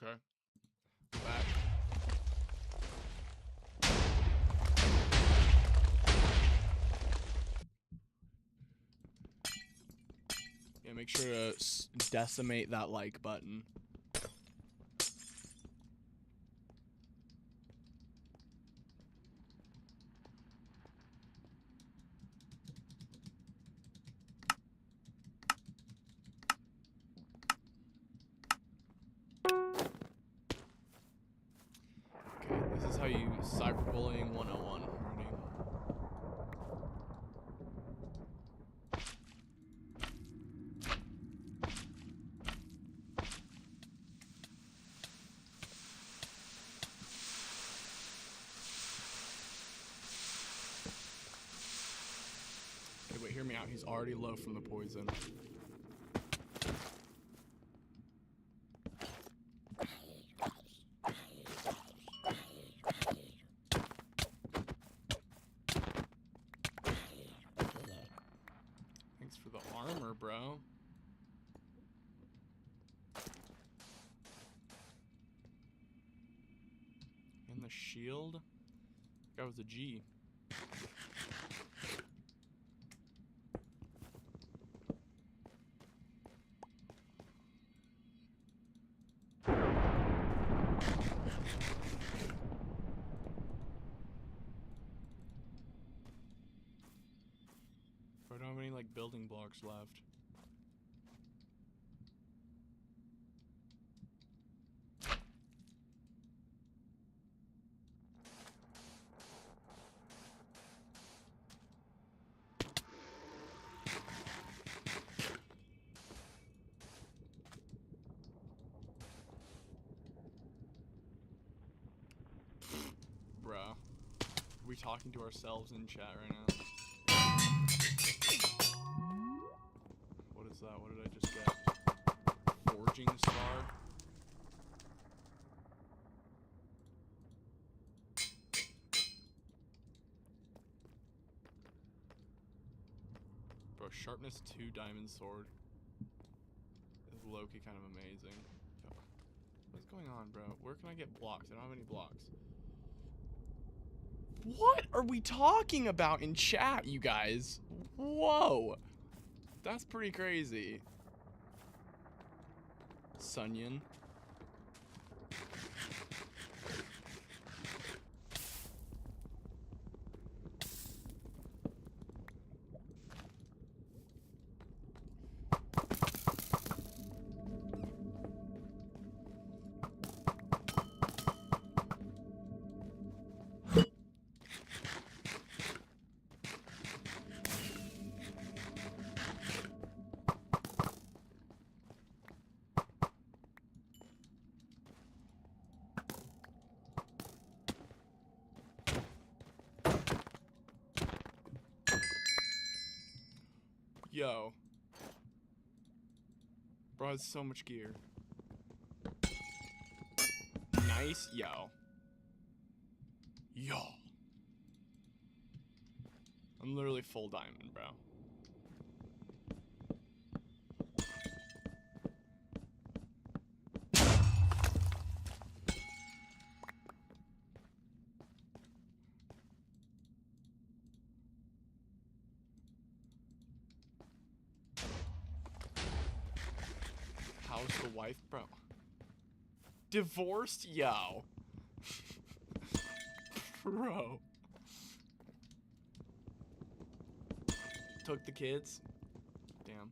Okay. Back. Yeah, make sure to decimate that like button. Okay, this is how you cyberbullying 101. Ready? Okay, wait, hear me out. He's already low from the poison. Thanks for the armor, bro. And the shield? That was a G. I don't have any like building blocks left. Bruh. Are we talking to ourselves in chat right now? What is that? What did I just get? Forging star? Bro, sharpness 2 diamond sword. This is low-key kind of amazing. Yo, what's going on, bro? Where can I get blocks? I don't have any blocks. What are we talking about in chat, you guys? Whoa. That's pretty crazy. Sunyon. Yo. Bro has so much gear. Nice. Yo. Yo. I'm literally full diamond, bro. How's the wife, bro? Divorced? Yo. Bro. Took the kids? Damn.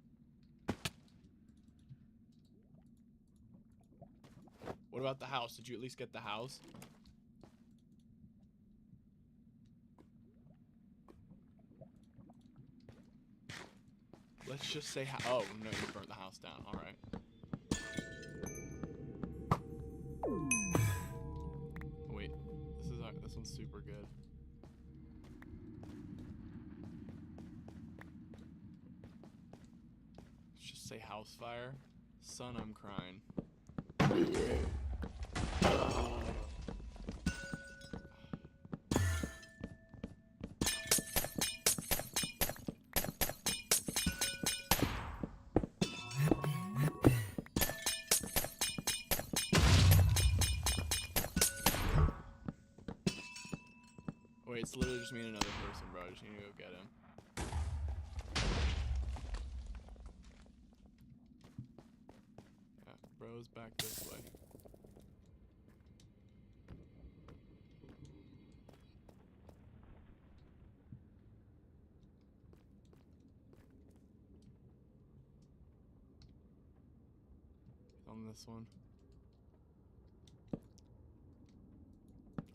What about the house? Did you at least get the house? Let's just say oh, no, you burnt the house down. Alright. Wait. This one's super good. Let's just say house fire. Son, I'm crying. It's literally just me and another person, bro. I just need to go get him. Yeah, bro's back this way. On this one.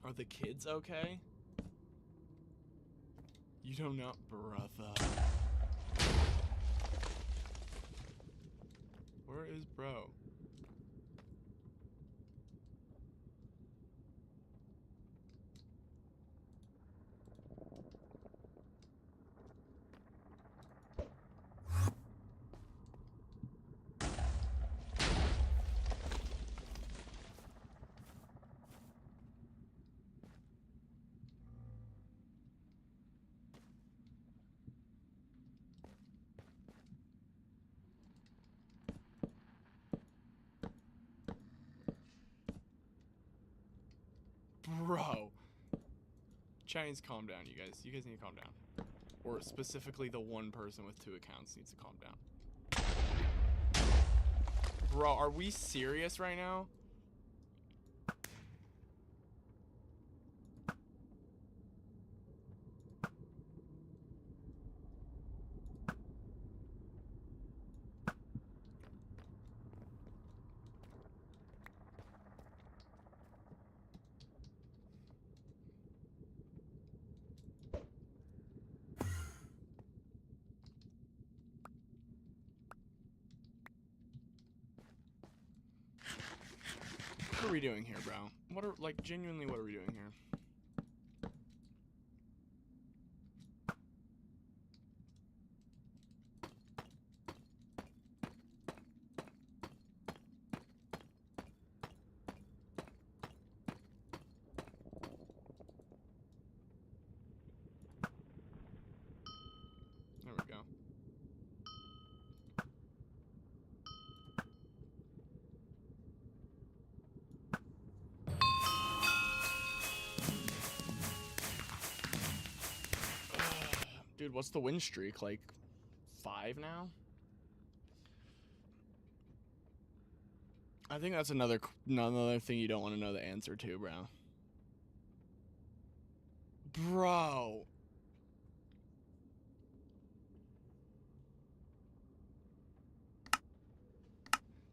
Are the kids okay? You don't know, brother. Where is bro? Bro. Chinese, calm down, you guys. You guys need to calm down. Or specifically the one person with 2 accounts needs to calm down. Bro, are we serious right now? What are we doing here, bro? What are, like, genuinely, what are we doing here? There we go. Dude, what's the win streak? Like 5 now? I think that's another thing you don't want to know the answer to, bro. Bro.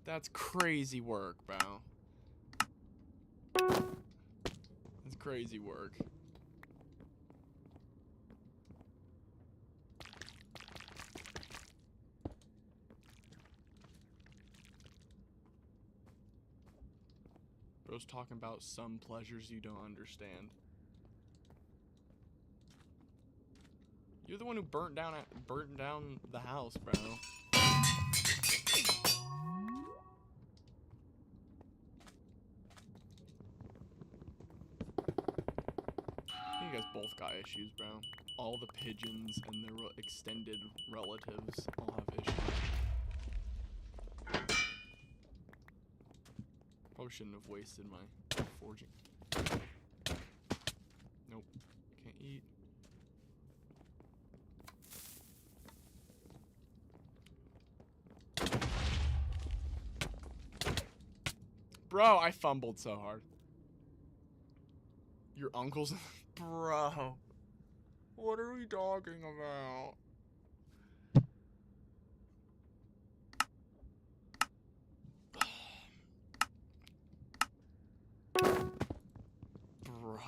That's crazy work, bro. That's crazy work. Bro's talking about some pleasures you don't understand. You're the one who burnt down the house, bro. You guys both got issues, bro. All the pigeons and their extended relatives all have issues. Probably shouldn't have wasted my forging. Nope. Can't eat. Bro, I fumbled so hard. Your uncle's... Bro. What are we talking about? Bro.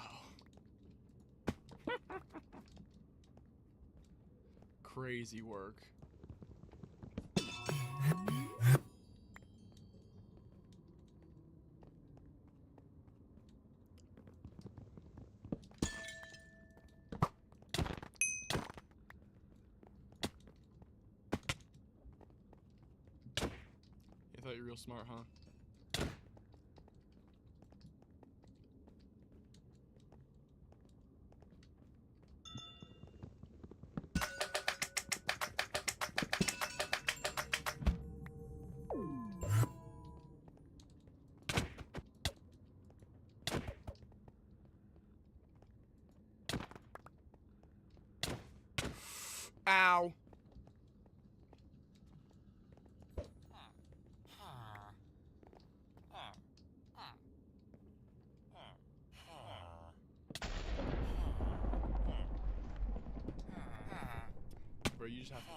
Crazy work. You thought you were real smart, huh?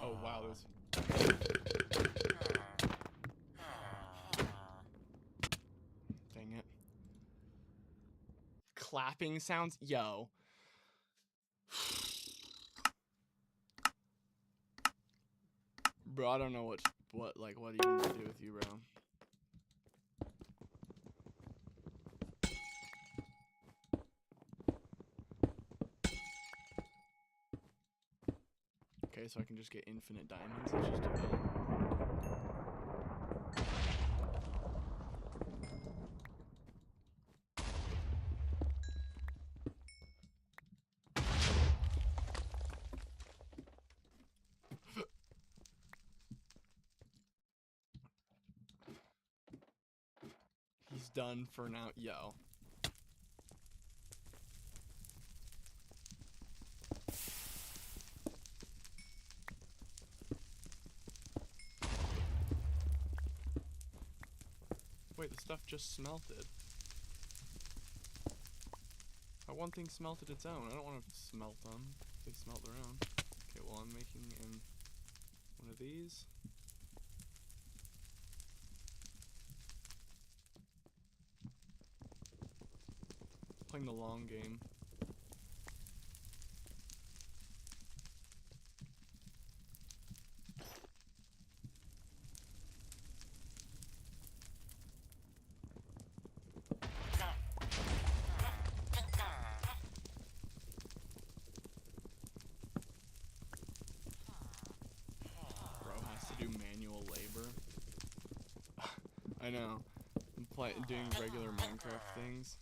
Oh wow, there's. Dang it. Clapping sounds, yo. Bro, I don't know what even to do with you, bro. Okay, so I can just get infinite diamonds. Let's just do that. He's done for now, yo. Wait, the stuff just smelted. One thing smelted its own. I don't want to smelt them. They smelt their own. Okay, well, I'm making one of these. Playing the long game. I know. I'm doing regular Minecraft things.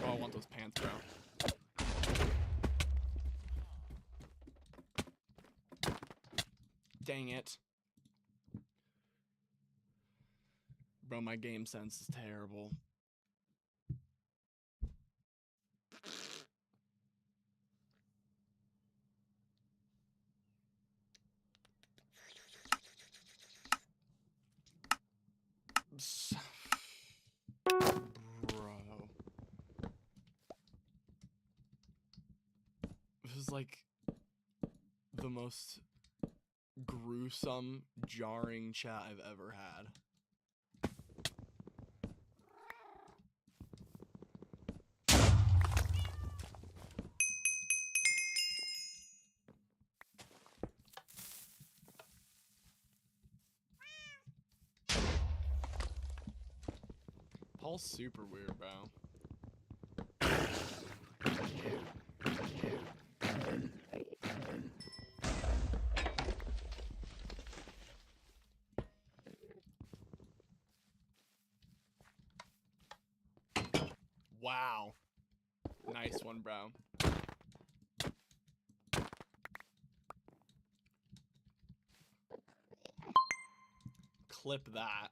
Oh, I want those pants, bro. Dang it. Bro, my game sense is terrible. Bro. This is like the most gruesome, jarring chat I've ever had. Paul's super weird, bro. Wow. Nice one, bro. Clip that.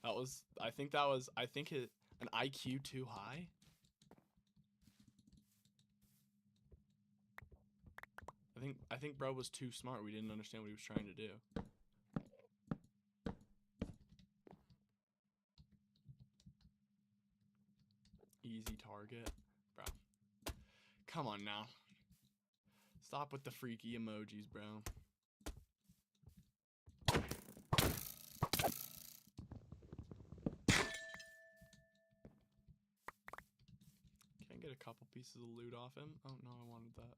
That was, I think an IQ too high. I think bro was too smart. We didn't understand what he was trying to do. Easy target. Bro. Come on now. Stop with the freaky emojis, bro. Can I get a couple pieces of loot off him? Oh no, I wanted that.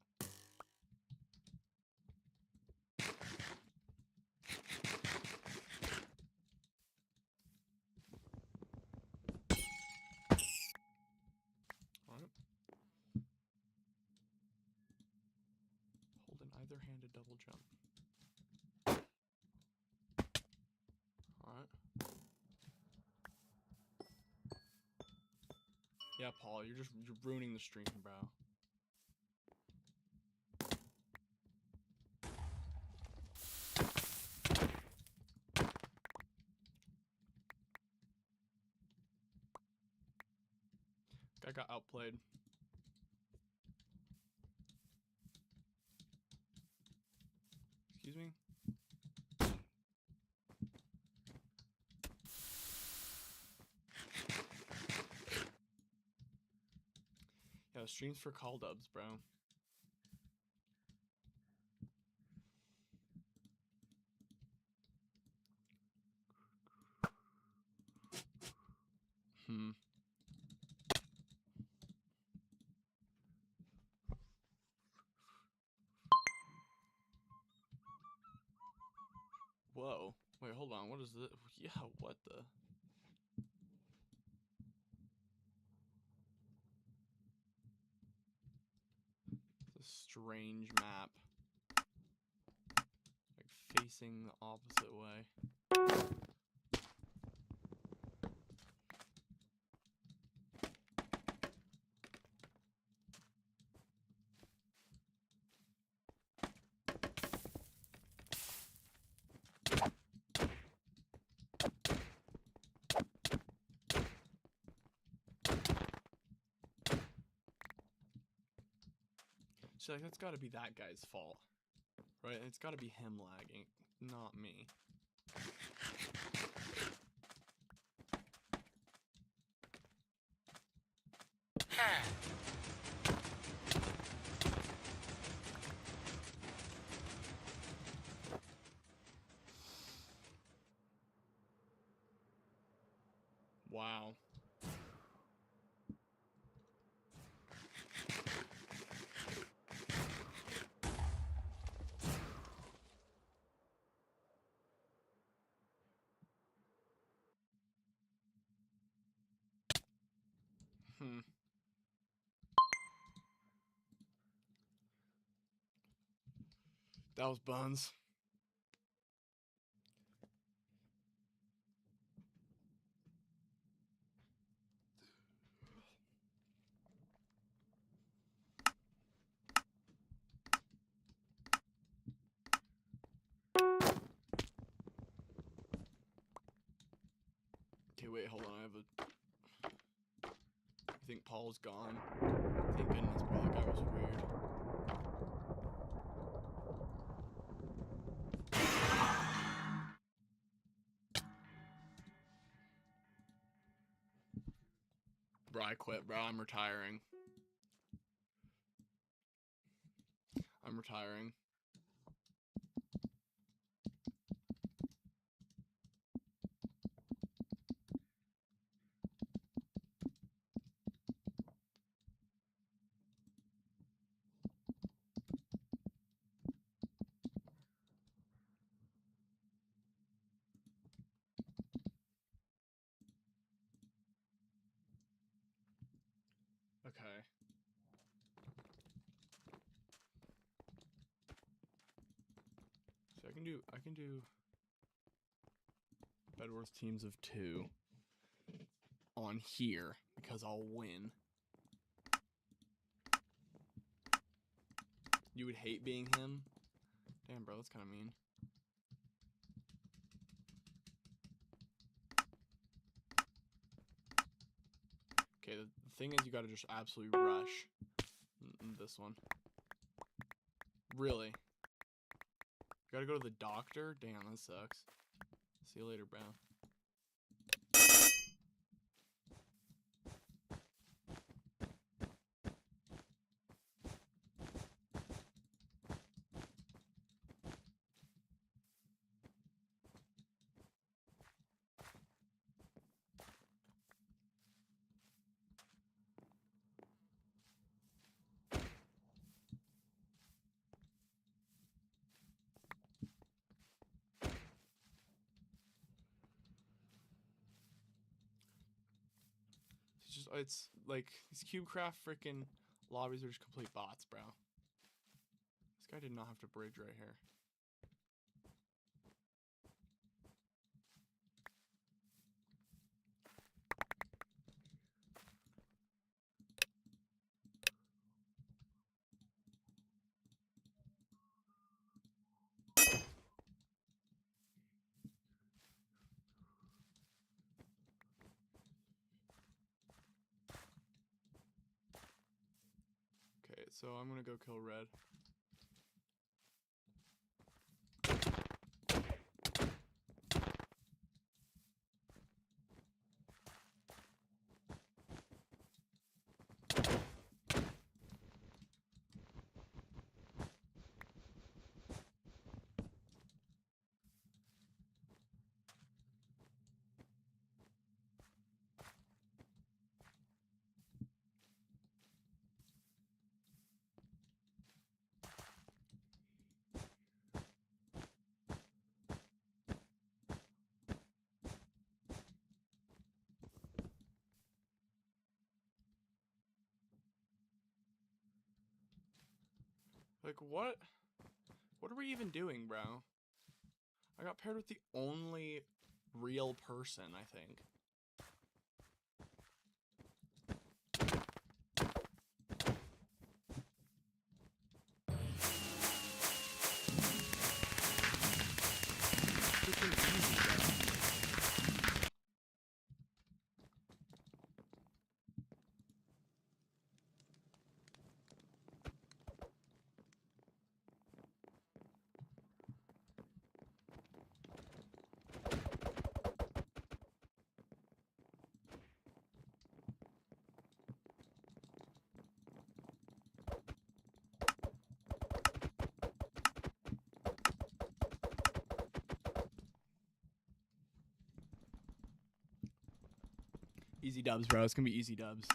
Hold an either-handed double jump. Alright. Yeah, Paul, you're ruining the stream, bro. I got outplayed. Streams for call dubs, bro. Whoa. Wait, hold on. What is this? Yeah, what the? It's a strange map. Like facing the opposite way. So like, that's gotta be that guy's fault. Right? It's gotta be him lagging, not me. Wow. That was buns. Okay, wait, hold on. I think Paul's gone. Thank goodness, bro. That guy was weird. Bro, I quit, bro. I'm retiring. I'm retiring. Okay. So I can do Bedworth teams of 2 on here because I'll win. You would hate being him? Damn, bro, that's kind of mean. Okay, the thing is you gotta just absolutely rush this one. Really? Gotta go to the doctor? Damn, that sucks. See you later, bro. It's like these CubeCraft freaking lobbies are just complete bots, bro. This guy did not have to bridge right here. Okay, so I'm gonna go kill red. Like, what? What are we even doing, bro? I got paired with the only real person, I think. Freaking easy, bro. Easy dubs, bro. It's gonna be easy dubs.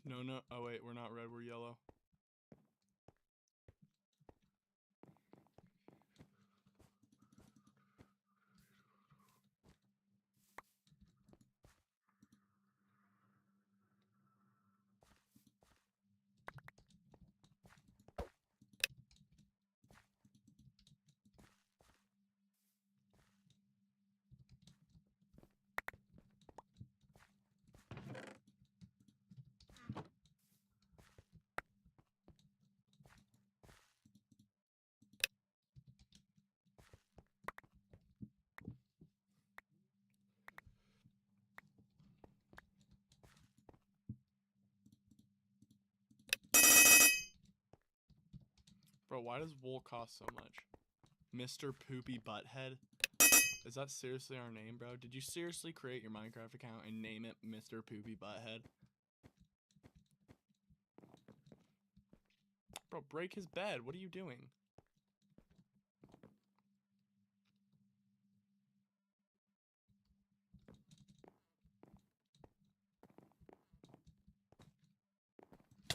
No, no. Oh, wait. We're not red. We're yellow. Bro, why does wool cost so much? Mr. Poopy Butthead? Is that seriously our name, bro? Did you seriously create your Minecraft account and name it Mr. Poopy Butthead? Bro, break his bed. What are you doing?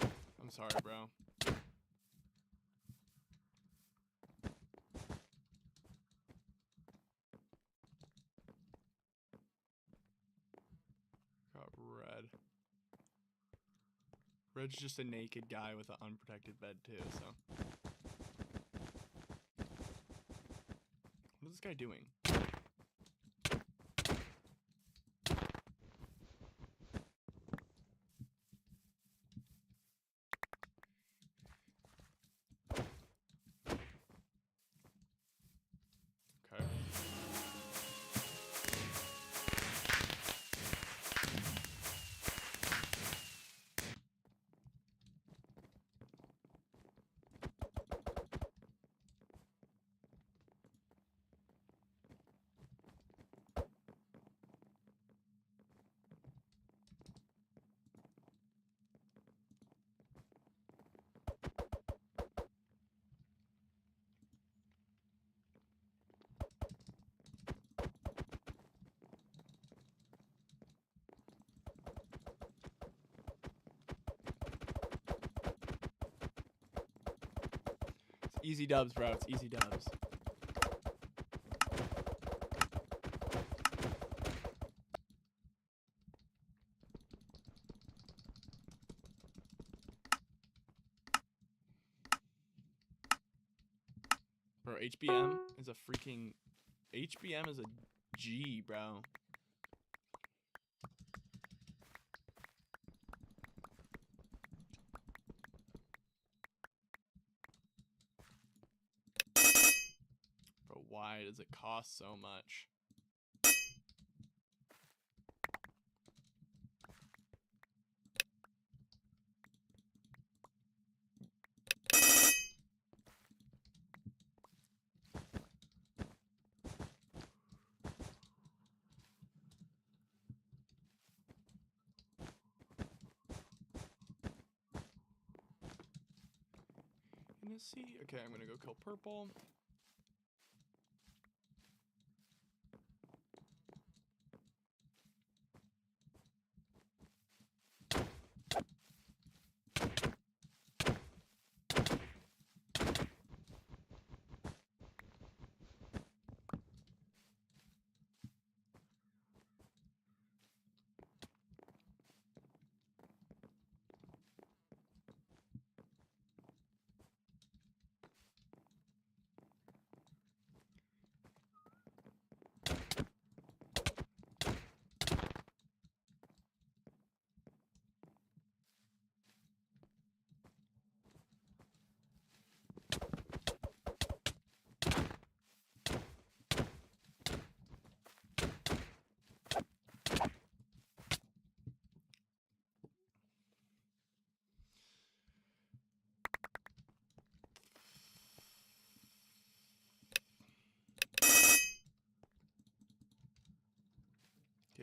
I'm sorry, bro. Got red. Red's just a naked guy with an unprotected bed, too, so. What is this guy doing? Okay. It's easy dubs, bro. It's easy dubs. HBM is a freaking... HBM is a G, bro. Bro, why does it cost so much? Let's see. Okay, I'm gonna go kill purple.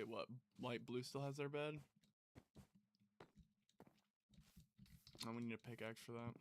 Okay, what? Light blue still has their bed? I'm gonna need a pickaxe for that.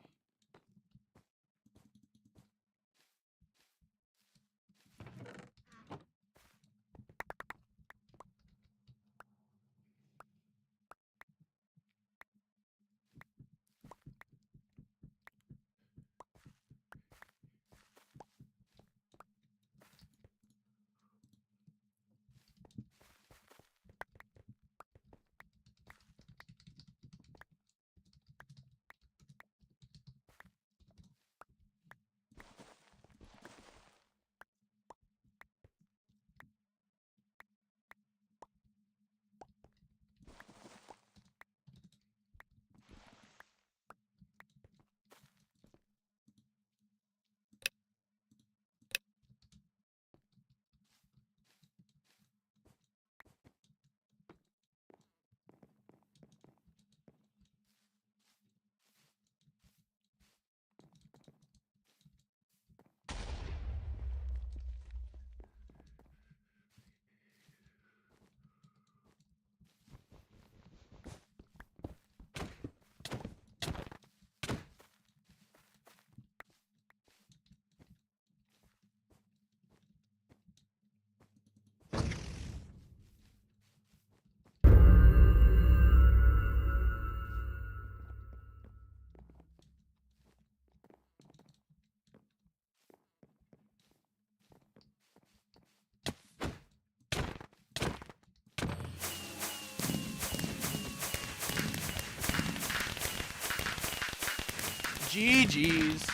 GG's.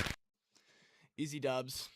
Easy dubs.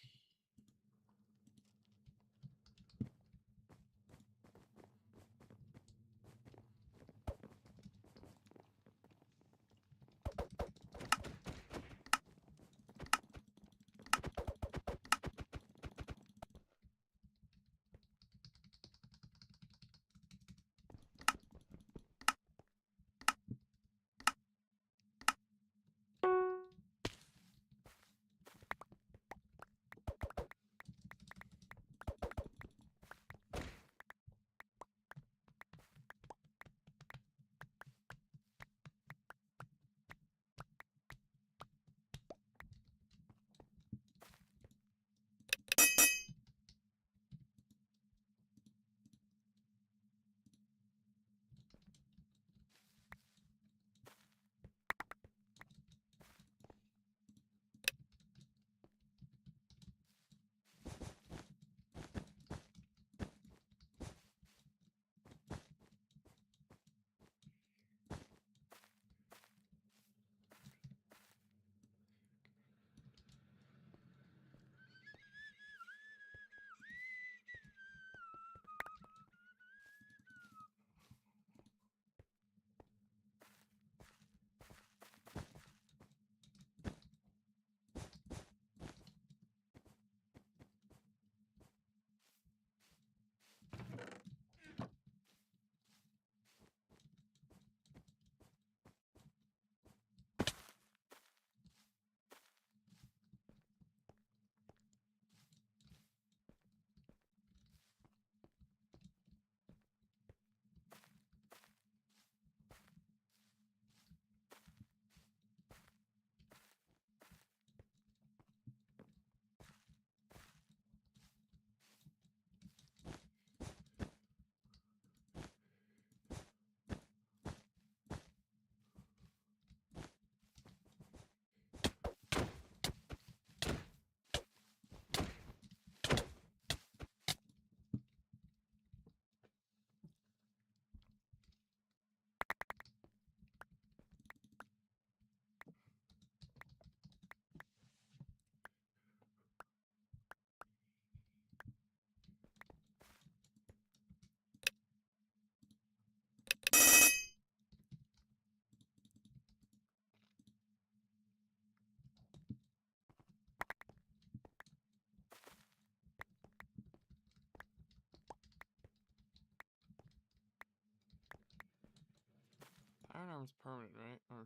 arm's permanent, right? Or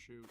shoot.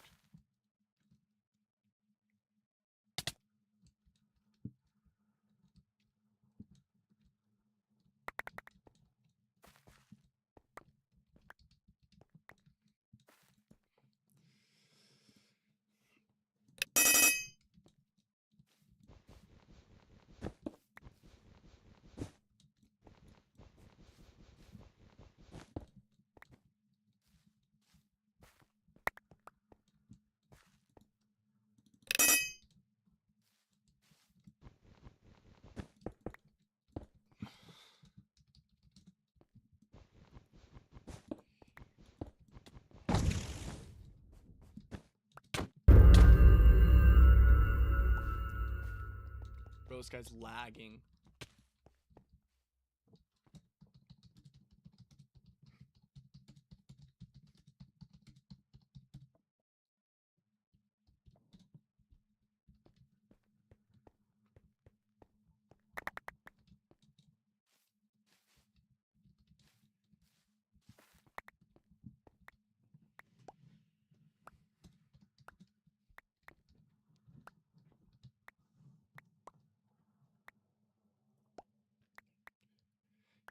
Bro, this guy's lagging.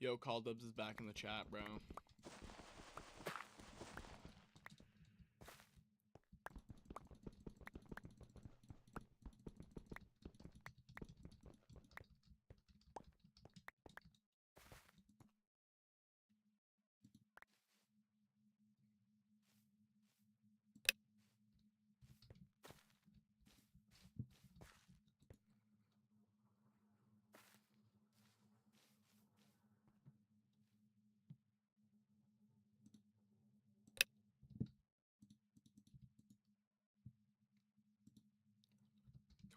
Yo, Call Dubs is back in the chat, bro.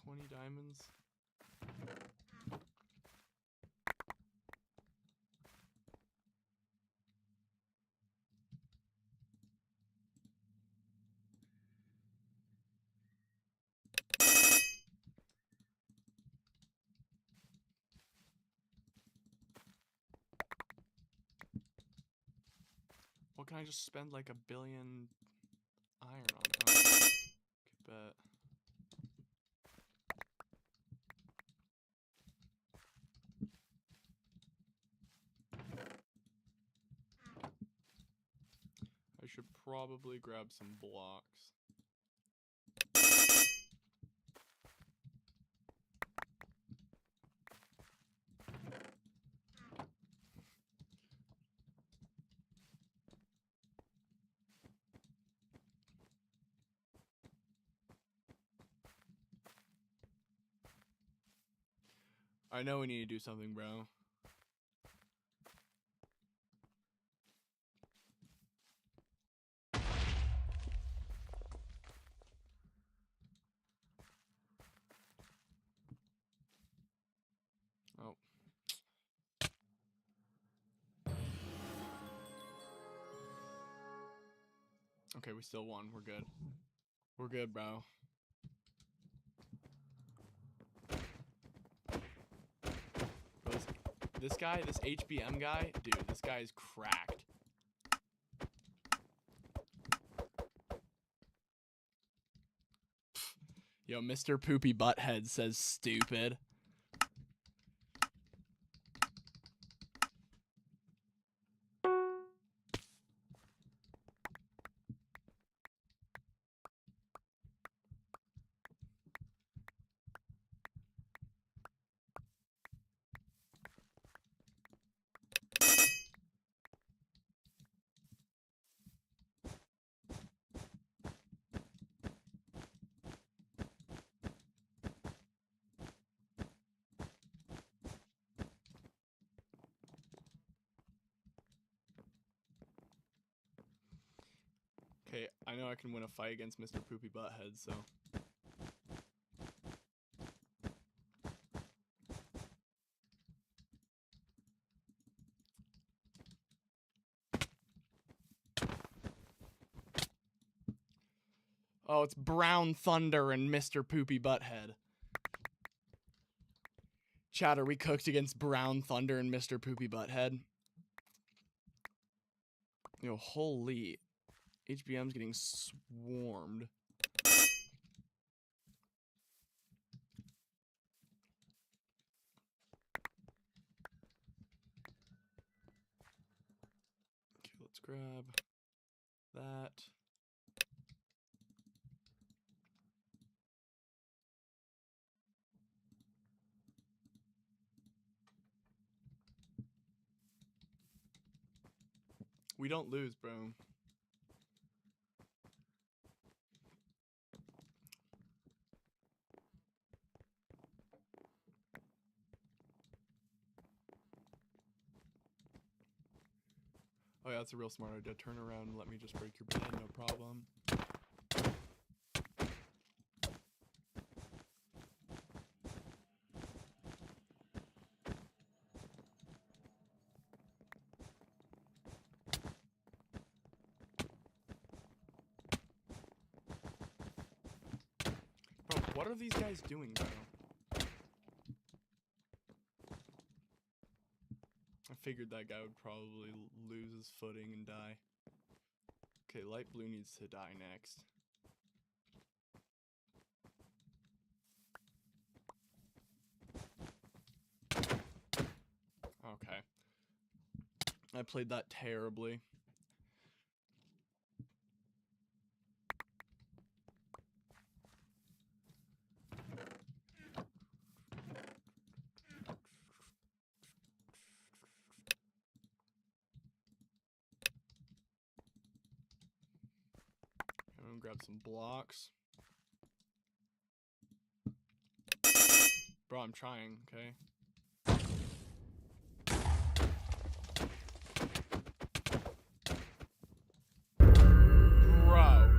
$20 diamonds. What can I just spend like $1 billion iron on? Oh, could bet. I should probably grab some blocks. I know we need to do something, bro. Oh. Okay, we still won. We're good. We're good, bro. Bro, this guy, this HBM guy, dude, this guy is cracked. Yo, Mr. Poopy Butthead says stupid. Okay, I know I can win a fight against Mr. Poopy Butthead, so. Oh, it's Brown Thunder and Mr. Poopy Butthead. Chat, are we cooked against Brown Thunder and Mr. Poopy Butthead? Yo, holy. HBM's getting swarmed. Okay, let's grab that. We don't lose, bro. Oh yeah, that's a real smart idea. Turn around and let me just break your bed, no problem. Bro, what are these guys doing, bro? I figured that guy would probably lose his footing and die. Okay, light blue needs to die next. Okay. I played that terribly. I'm gonna grab some blocks. Bro, I'm trying, okay? Bro,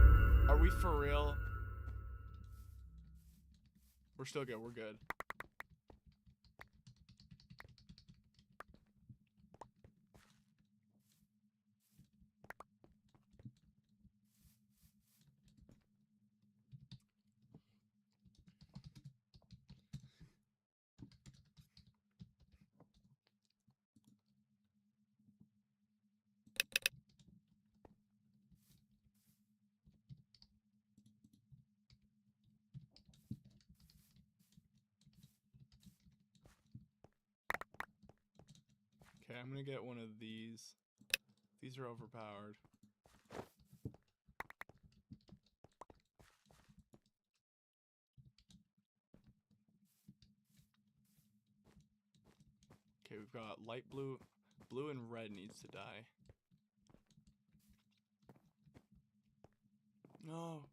are we for real? We're still good, we're good. Okay, I'm gonna get one of these. These are overpowered. Okay, we've got light blue. Blue and red needs to die. No!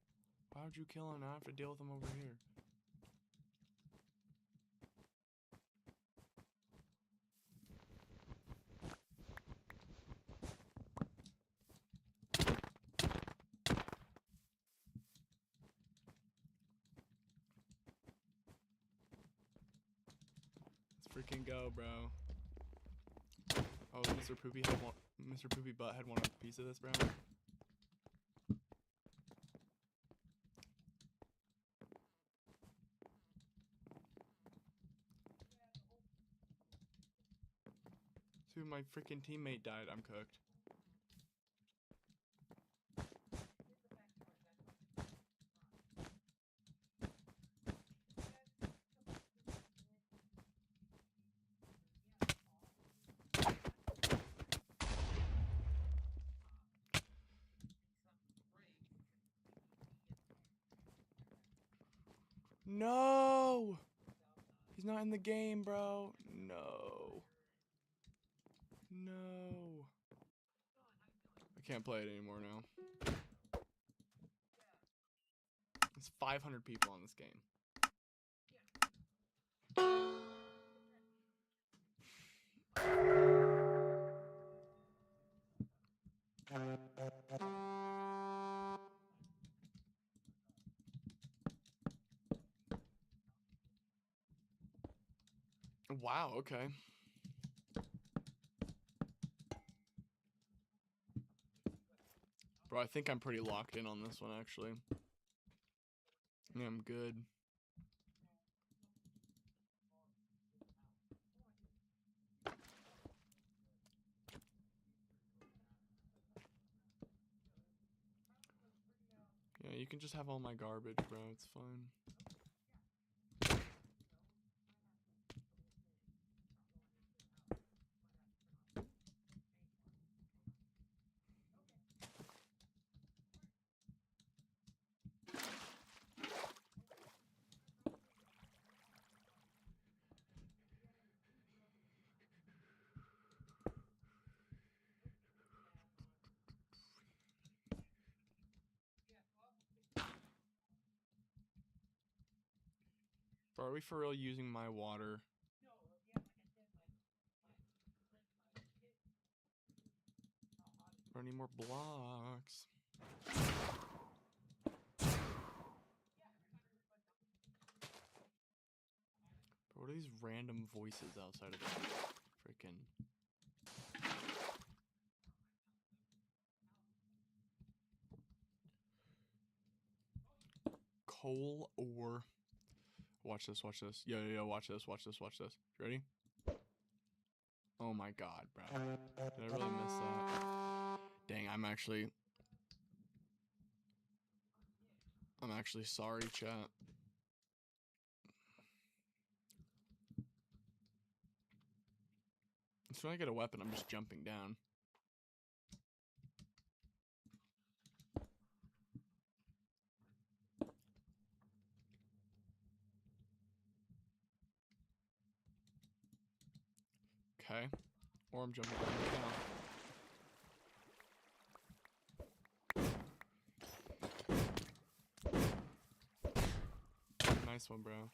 Why would you kill him? Now I have to deal with him over here. Let's freaking go, bro. Oh, Mr. Poopy Butthead want a piece of this, bro? Dude, my freaking teammate died. I'm cooked. No! He's not in the game, bro. No. No. I can't play it anymore now. There's 500 people on this game. Wow, okay. Bro, I think I'm pretty locked in on this one, actually. Yeah, I'm good. Yeah, you can just have all my garbage, bro. It's fine. Bro, are we for real using my water? Bro, I need more blocks. Bro, what are these random voices outside of the freaking... Coal ore. Watch this, watch this. Yo, watch this, watch this, watch this. Ready? Oh my god, bro. Did I really miss that? Dang, I'm actually sorry, chat. As soon as I get a weapon, I'm just jumping down. Okay. Or I'm jumping down now. Nice one, bro.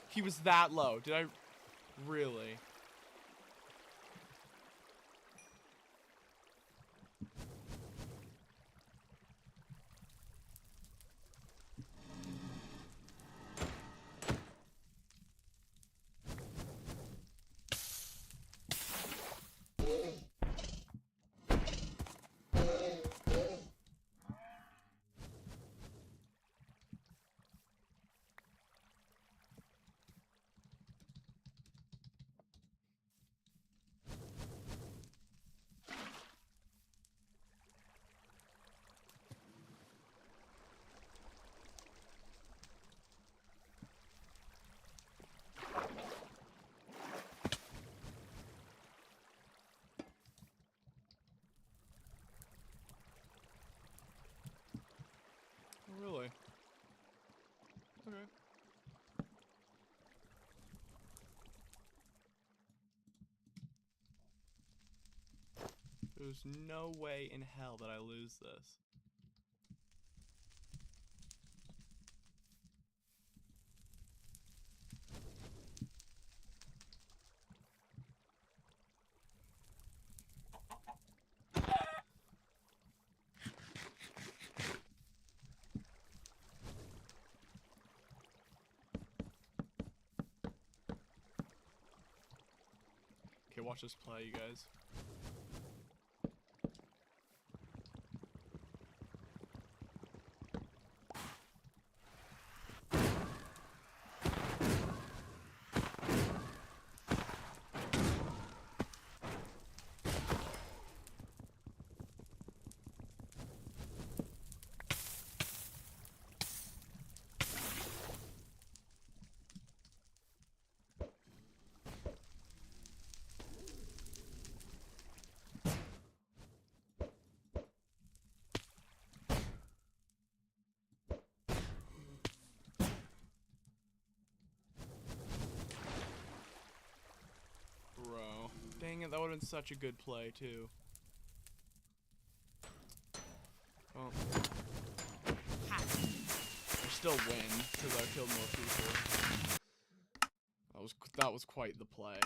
He was that low. Did I really? Really? Okay. There's no way in hell that I lose this. Okay, watch this play, you guys. Bro. Dang it, that would have been such a good play, too. Oh. I still win, because I killed more people. That was quite the play.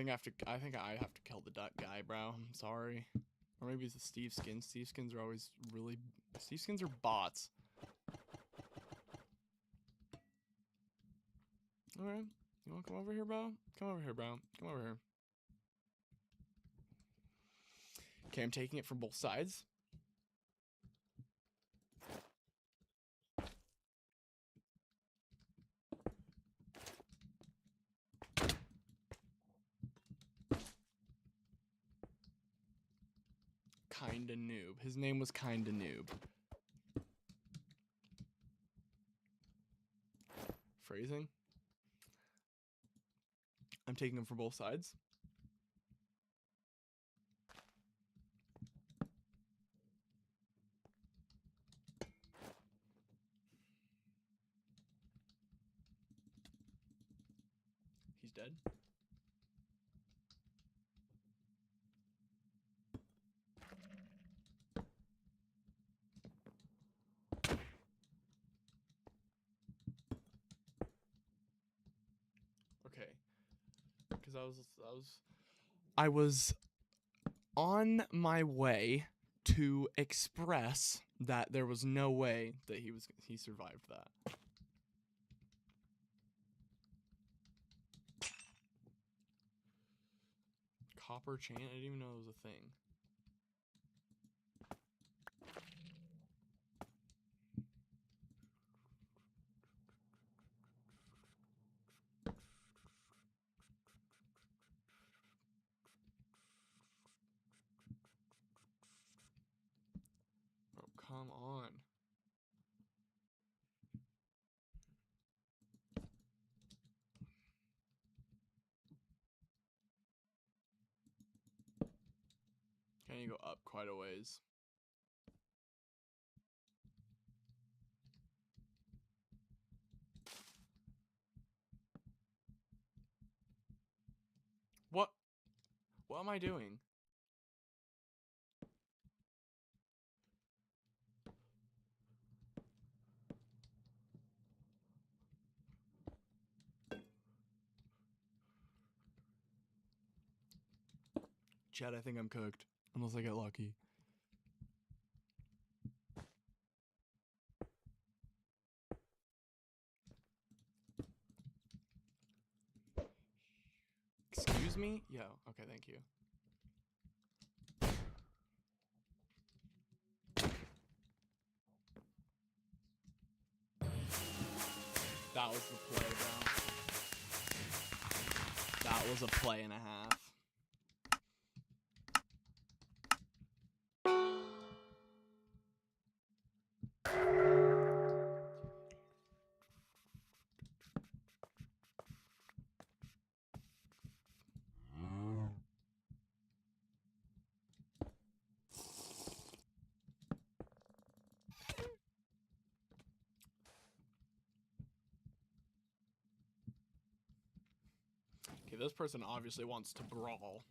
I think I have to kill the duck guy, bro. I'm sorry. Or maybe it's the Steve skins. Steve skins are always really... Steve skins are bots. Alright. You wanna come over here, bro? Come over here, bro. Come over here. Okay, I'm taking it from both sides. Kinda noob. His name was Kinda Noob. Phrasing. I'm taking him from both sides. He's dead. Okay. Because I was on my way to express that there was no way that he survived that. Copper chain? I didn't even know it was a thing. Oh, come on. Can you go up quite a ways? What? What am I doing? Chad, I think I'm cooked. Unless I get lucky. Excuse me? Yo, okay, thank you. That was the play, bro. That was a play and a half. Okay, this person obviously wants to brawl.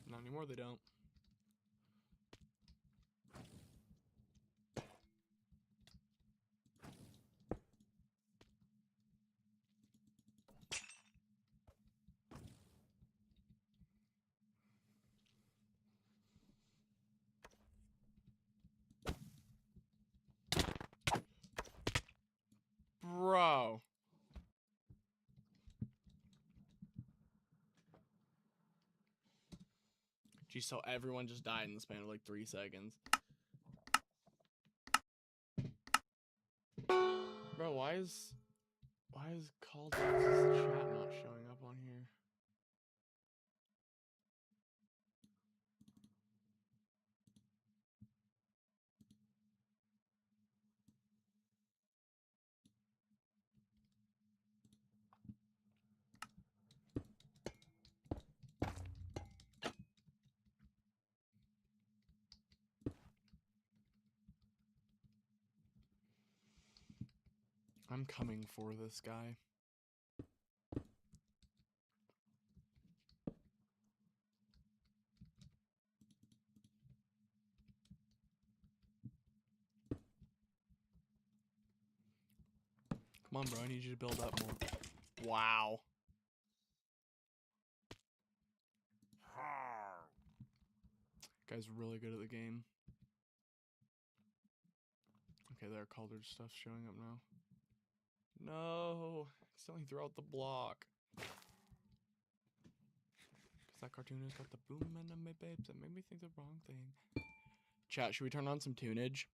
Not anymore, they don't. Bro. Geez, so everyone just died in the span of like 3 seconds. Bro, why is Call to chat not showing up on here? I'm coming for this guy. Come on, bro. I need you to build up more. Wow. Guy's really good at the game. Okay, there, colored stuff showing up now. No, accidentally threw out the block. Cause that cartoon has got the boom and my babes that made me think the wrong thing. Chat, should we turn on some tunage?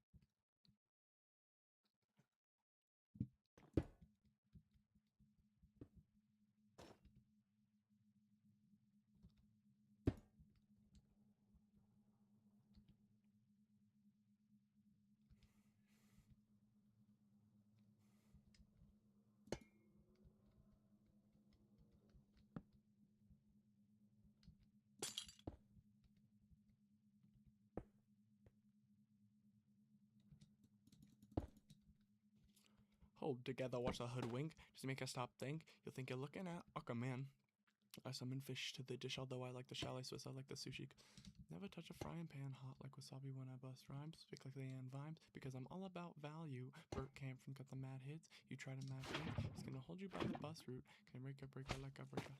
Hold together, watch the hoodwink. Just make us stop think. You'll think you're looking at Aquaman. I summon fish to the dish, although I like the chalet Swiss, I like the sushi. Never touch a frying pan hot like wasabi when I bust rhymes. Speak like they and vibes, because I'm all about value. Burt Camp from Got the Mad Hits. You try to match me, it's gonna hold you by the bus route. Can I break a breaker like a breaker?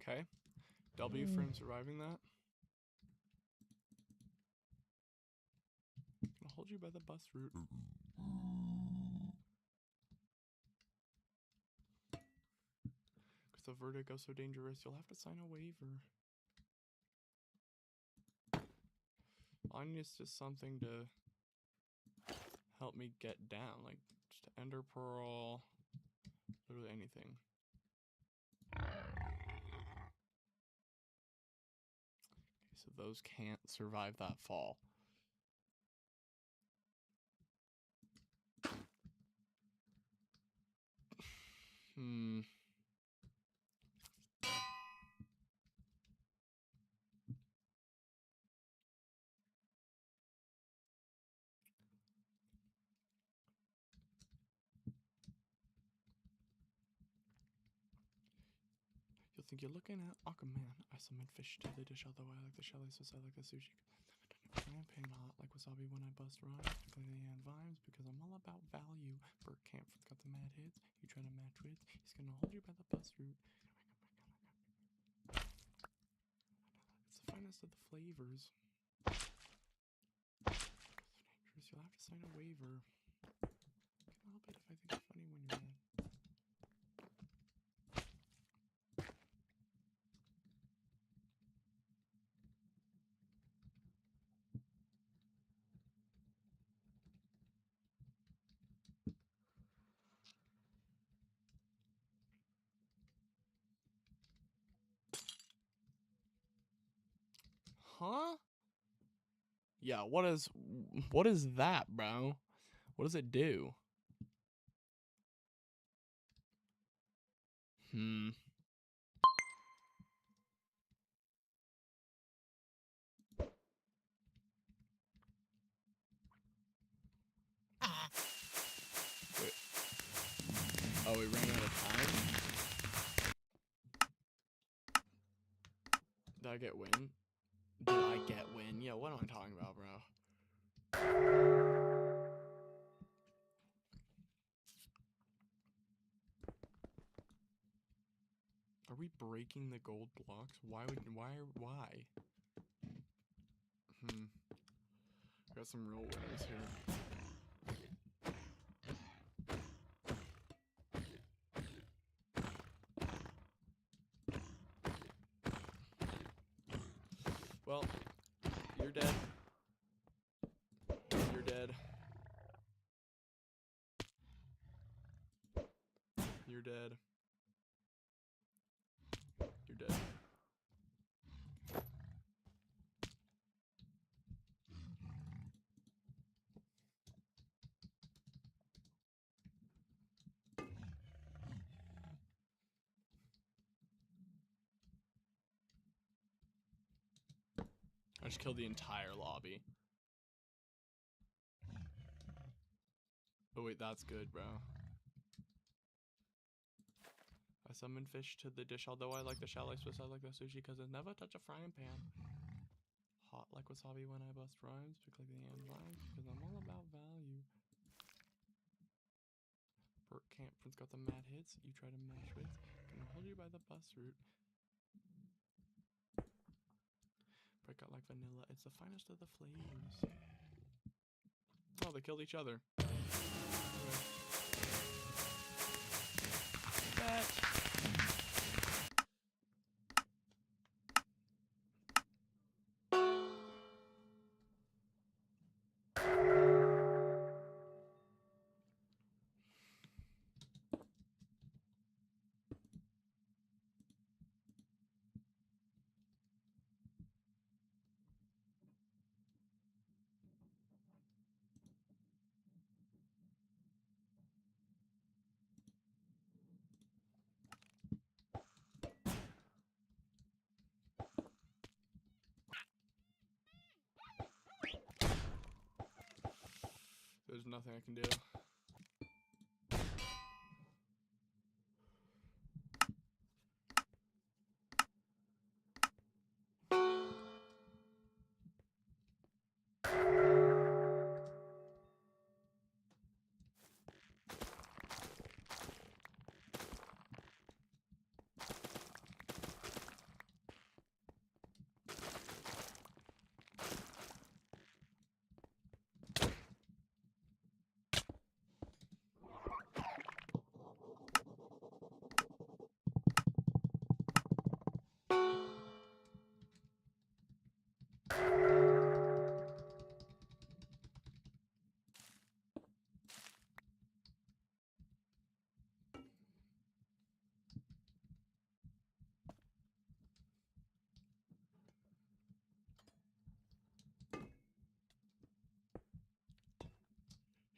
Okay. W from surviving that. Gonna hold you by the bus route. Because the vertigo's so dangerous, you'll have to sign a waiver. All I need is just something to help me get down. Like, just Ender Pearl. Literally anything. So those can't survive that fall. You'll think you're looking at Aquaman. I summon fish to the dish, although I like the chalet Swiss, I like the sushi. Frying pan hot like wasabi when I bust rhymes. Clearly and vibes, because I'm all about value. Burt Camp got the mad hits. You try to match with, he's gonna hold you by the bus route. It's the finest of the flavors. You'll have to sign a waiver. Can't help it if I think it's funny when you're mad. Huh? Yeah, what is that, bro? What does it do? Wait. Oh, we ran out of time? Did I get win? Did I get win? Yo, what am I talking about, bro? Are we breaking the gold blocks? Why? Got some real winners here. Well, you're dead. You're dead. You're dead. I just killed the entire lobby. Oh wait, that's good, bro. I summoned fish to the dish, although I like the shell like Swiss, I like the sushi because it never touch a frying pan. Hot like wasabi when I bust rhymes, pick like the end lines, because I'm all about value. Burt Campron's got the mad hits, you try to match with, gonna hold you by the bus route. Break out like vanilla, it's the finest of the flavors. Oh, they killed each other. Bet. There's nothing I can do.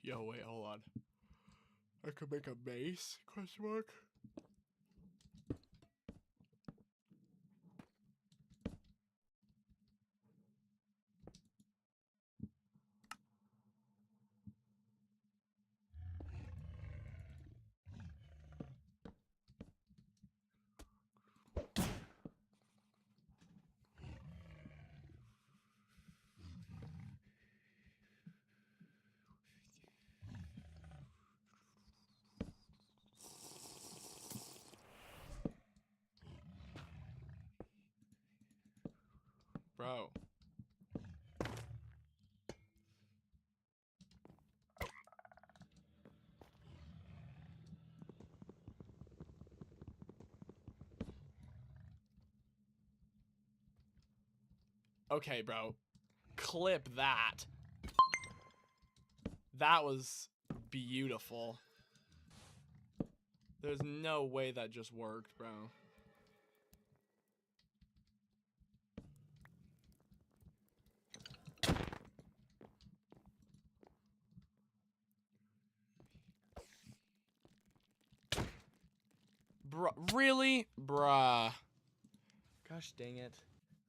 Yo, wait, hold on. I could make a base? Question mark. Bro. Okay, bro. Clip that. That was beautiful. There's no way that just worked, bro. Bruh, really? Bruh. Gosh dang it.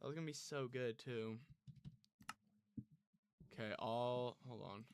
That was gonna be so good, too. Okay, hold on.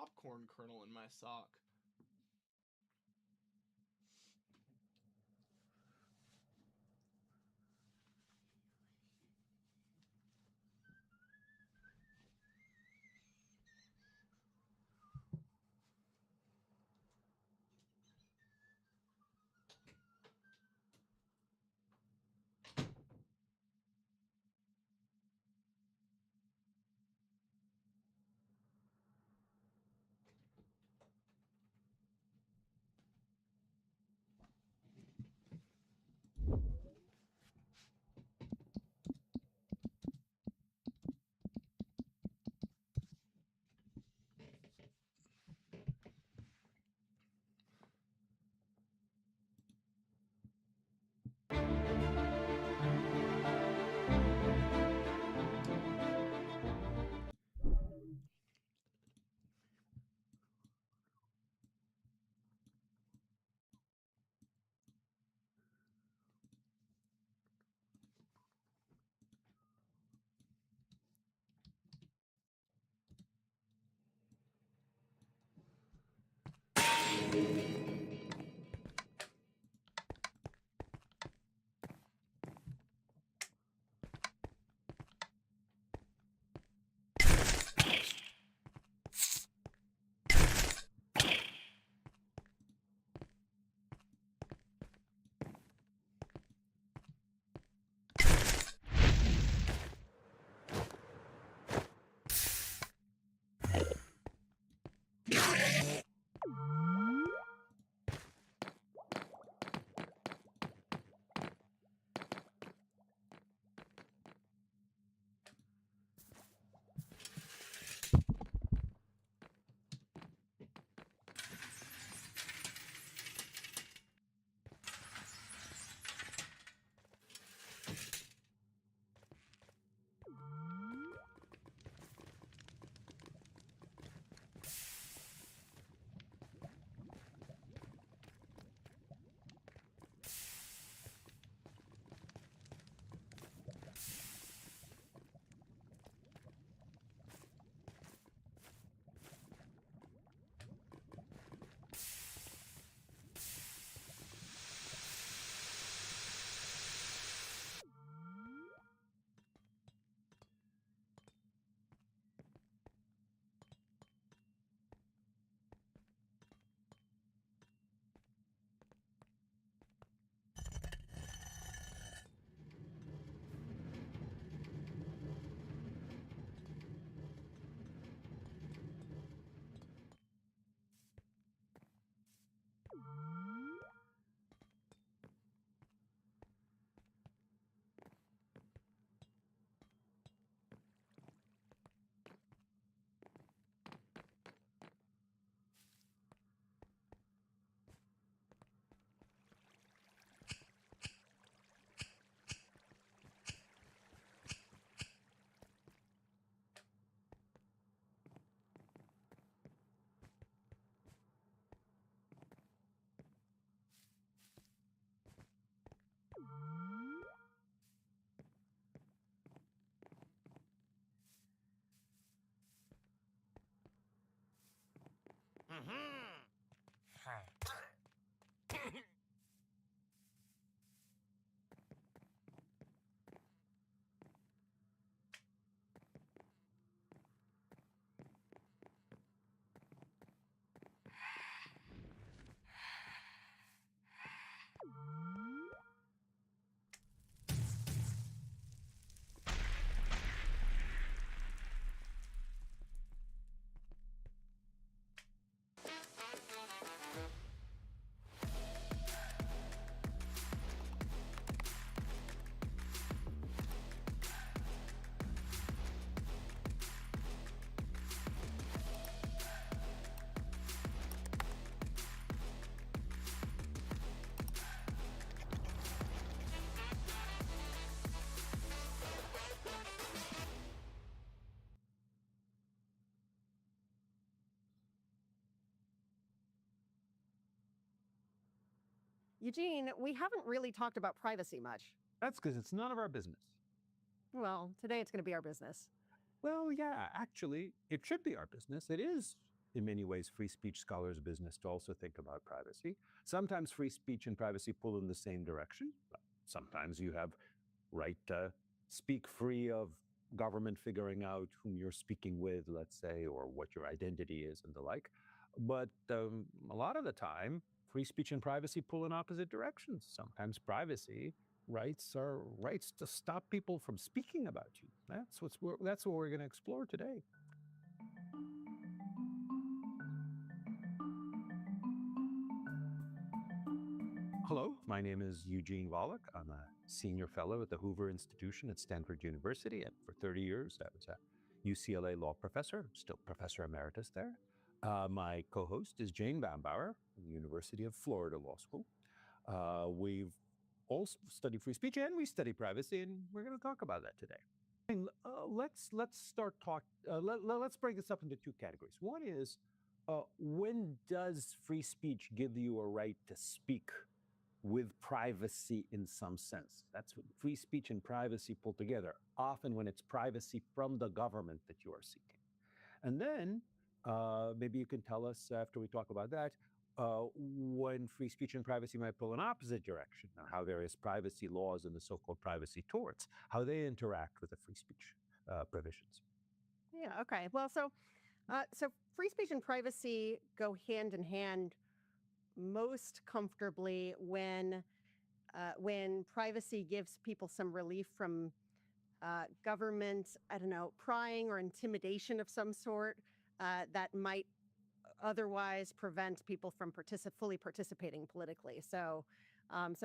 popcorn kernel in my sock. Eugene, we haven't really talked about privacy much. That's because it's none of our business. Well, today it's going to be our business. Well, yeah, actually, it should be our business. It is in many ways, free speech scholars' business to also think about privacy. Sometimes free speech and privacy pull in the same direction. Sometimes you have right to speak free of government figuring out whom you're speaking with, let's say, or what your identity is and the like. But a lot of the time, free speech and privacy pull in opposite directions. Sometimes privacy rights are rights to stop people from speaking about you. That's what we're going to explore today. Hello, my name is Eugene Wallach. I'm a senior fellow at the Hoover Institution at Stanford University, and for 30 years I was a UCLA law professor, still professor emeritus there. My co-host is Jane Bambauer from the University of Florida Law School. We've all studied free speech and we study privacy, and we're going to talk about that today. And, let's start talk. Let's break this up into two categories. One is when does free speech give you a right to speak with privacy in some sense? That's what free speech and privacy pull together, often when it's privacy from the government that you are seeking. And then maybe you can tell us after we talk about that, when free speech and privacy might pull in opposite direction, or how various privacy laws and the so-called privacy torts, how they interact with the free speech provisions. Yeah. Okay. Well, so free speech and privacy go hand in hand most comfortably when privacy gives people some relief from government, I don't know, prying or intimidation of some sort that might otherwise prevent people from fully participating politically. So,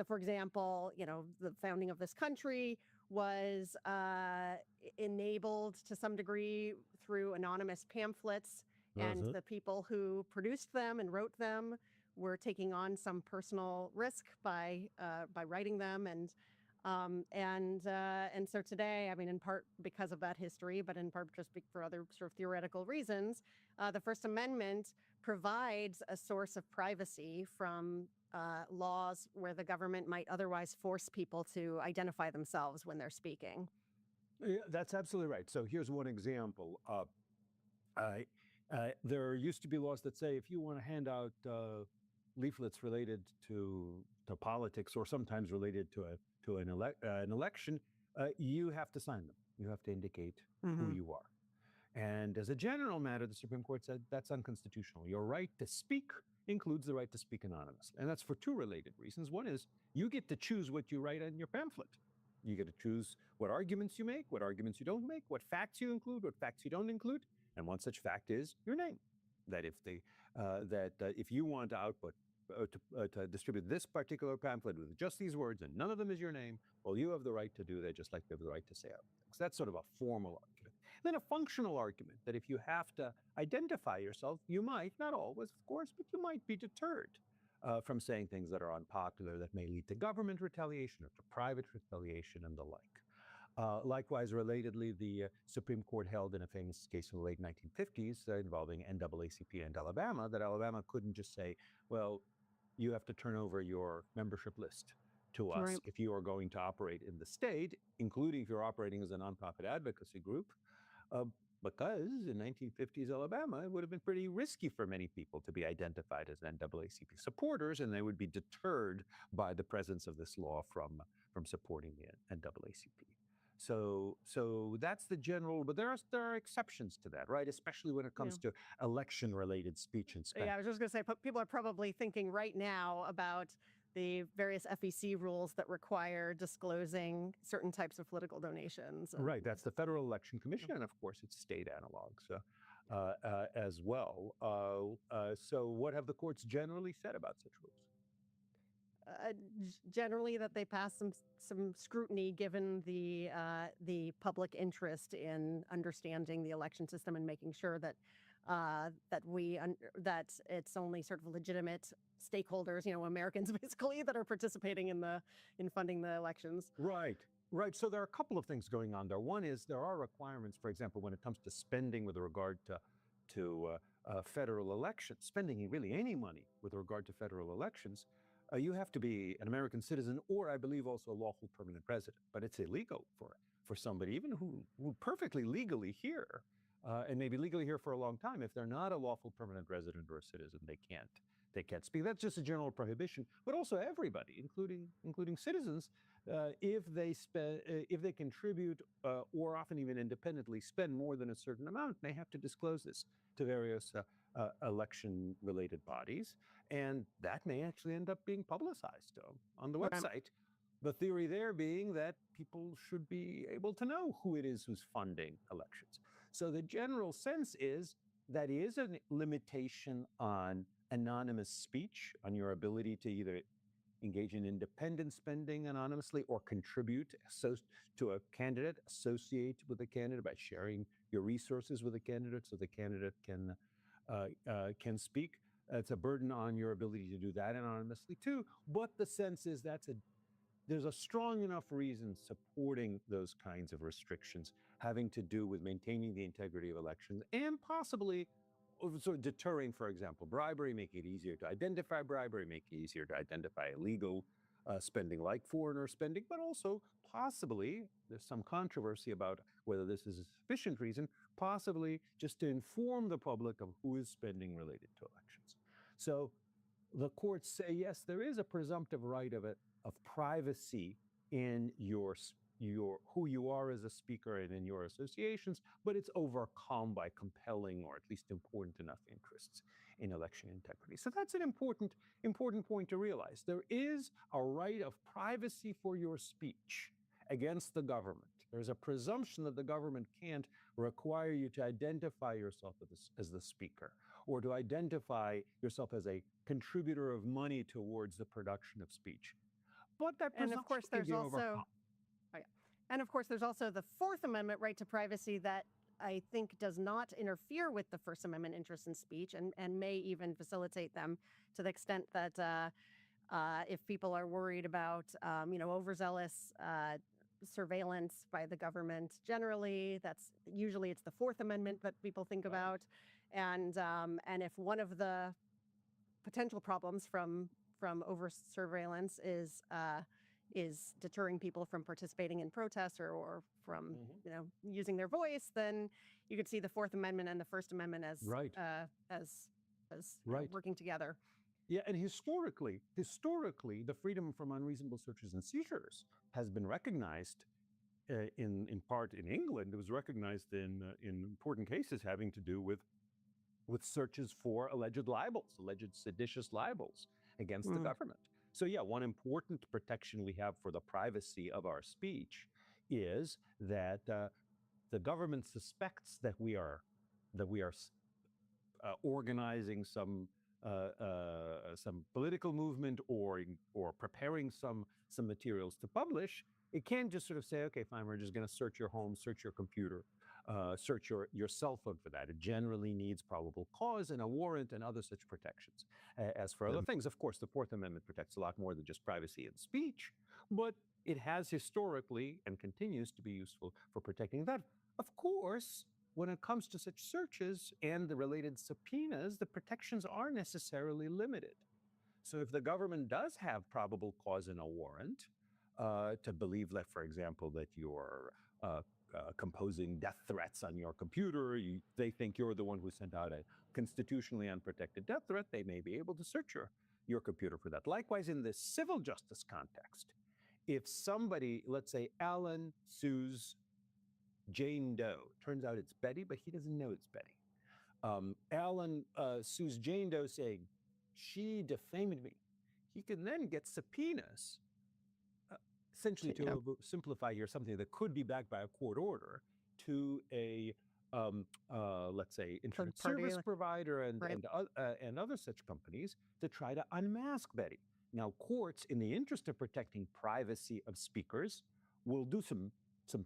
for example, the founding of this country was enabled to some degree through anonymous pamphlets, and the people who produced them and wrote them were taking on some personal risk by writing them, and so today, I mean, in part because of that history, but in part just for other sort of theoretical reasons, the First Amendment provides a source of privacy from laws where the government might otherwise force people to identify themselves when they're speaking. Yeah, that's absolutely right. So here's one example. There used to be laws that say if you want to hand out leaflets related to politics, or sometimes related to an election, you have to sign them. You have to indicate who you are. And as a general matter, the Supreme Court said that's unconstitutional. Your right to speak includes the right to speak anonymously. And that's for two related reasons. One is you get to choose what you write in your pamphlet. You get to choose what arguments you make, what arguments you don't make, what facts you include, what facts you don't include. And one such fact is your name. That if you want to output to distribute this particular pamphlet with just these words and none of them is your name, well, you have the right to do that, just like you have the right to say other things. That's sort of a formal argument. Then a functional argument that if you have to identify yourself, you might, not always, of course, but you might be deterred from saying things that are unpopular that may lead to government retaliation or to private retaliation and the like. Likewise, relatedly, the Supreme Court held in a famous case in the late 1950s involving NAACP and Alabama that Alabama couldn't just say, well, you have to turn over your membership list to us Right. if you are going to operate in the state, including if you're operating as a nonprofit advocacy group. Because in 1950s Alabama, it would have been pretty risky for many people to be identified as NAACP supporters, and they would be deterred by the presence of this law from supporting the NAACP. So that's the general, but there are exceptions to that, right? Especially when it comes to election-related speech and spending. Yeah, I was just going to say, people are probably thinking right now about the various FEC rules that require disclosing certain types of political donations. Right, that's the Federal Election Commission, and of course its state analogs as well. So what have the courts generally said about such rules? Generally, that they pass some scrutiny given the public interest in understanding the election system and making sure that that it's only sort of legitimate stakeholders, Americans basically, that are participating in funding the elections. Right. Right. So there are a couple of things going on there. One is there are requirements, for example, when it comes to spending with regard to federal elections, spending really any money with regard to federal elections. You have to be an American citizen, or I believe also a lawful permanent resident. But it's illegal for somebody, even who perfectly legally here, and may be legally here for a long time. If they're not a lawful permanent resident or a citizen, they can't speak. That's just a general prohibition. But also everybody, including citizens, if they contribute or often even independently spend more than a certain amount, they have to disclose this to various election-related bodies, and that may actually end up being publicized on the Right. website. The theory there being that people should be able to know who it is who's funding elections. So the general sense is that is a limitation on anonymous speech, on your ability to either engage in independent spending anonymously or contribute to a candidate, associate with a candidate by sharing your resources with a candidate so the candidate can speak. It's a burden on your ability to do that anonymously too. But the sense is there's a strong enough reason supporting those kinds of restrictions having to do with maintaining the integrity of elections and possibly sort of deterring, for example, bribery, making it easier to identify bribery, making it easier to identify illegal spending like foreigner spending, but also possibly, there's some controversy about whether this is a sufficient reason, possibly just to inform the public of who is spending related to elections. So the courts say, yes, there is a presumptive right of privacy in your who you are as a speaker and in your associations, but it's overcome by compelling or at least important enough interests in election integrity. So that's an important point to realize. There is a right of privacy for your speech against the government. There's a presumption that the government can't require you to identify yourself as the speaker or to identify yourself as a contributor of money towards the production of speech. But that And of course, presumption can there's be also, overcome. oh, yeah. And of course, there's also the Fourth Amendment right to privacy that I think does not interfere with the First Amendment interest in speech and may even facilitate them to the extent that if people are worried about, overzealous surveillance by the government generally, that's usually it's the Fourth Amendment that people think about. And if one of the potential problems from over surveillance is deterring people from participating in protests or from using their voice, then you could see the Fourth Amendment and the First Amendment as Right. Working together. Yeah, and historically, the freedom from unreasonable searches and seizures has been recognized in part in England. It was recognized in important cases having to do with searches for alleged libels, alleged seditious libels against the government. So yeah, one important protection we have for the privacy of our speech is that the government suspects that we are organizing some political movement or preparing some materials to publish. It can't just sort of say, okay, fine, we're just going to search your home, search your computer, search your cell phone for that. It generally needs probable cause and a warrant and other such protections. As for other things, of course, the Fourth Amendment protects a lot more than just privacy and speech, but it has historically and continues to be useful for protecting that. Of course, when it comes to such searches and the related subpoenas, the protections are necessarily limited. So if the government does have probable cause and a warrant to believe that, for example, that you're composing death threats on your computer, they think you're the one who sent out a constitutionally unprotected death threat, they may be able to search your computer for that. Likewise, in the civil justice context, if somebody, let's say Alan sues Jane Doe, turns out it's Betty, but he doesn't know it's Betty. Alan sues Jane Doe saying, she defamed me. He can then get subpoenas, essentially to simplify here, something that could be backed by a court order to a, let's say, internet service provider and other such companies to try to unmask Betty. Now, courts, in the interest of protecting privacy of speakers, will do some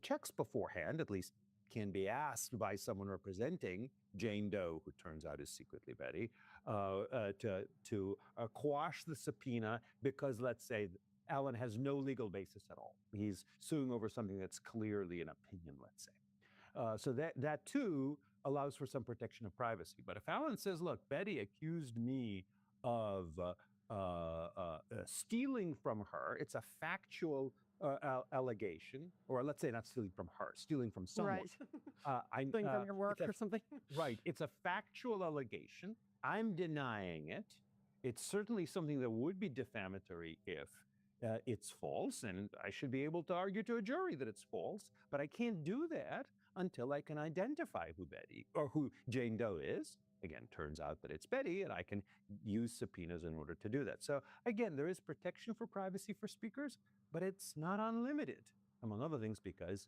checks beforehand, at least can be asked by someone representing Jane Doe, who turns out is secretly Betty, to quash the subpoena because, let's say, Alan has no legal basis at all. He's suing over something that's clearly an opinion, let's say. So that too allows for some protection of privacy. But if Alan says, look, Betty accused me of stealing from her, it's a factual allegation, or let's say not stealing from her, stealing from someone. Right. Stealing from your work or something. Right. It's a factual allegation. I'm denying it. It's certainly something that would be defamatory if it's false, and I should be able to argue to a jury that it's false, but I can't do that until I can identify who Betty or who Jane Doe is. Again, turns out that it's Betty, and I can use subpoenas in order to do that. So again, there is protection for privacy for speakers, but it's not unlimited, among other things, because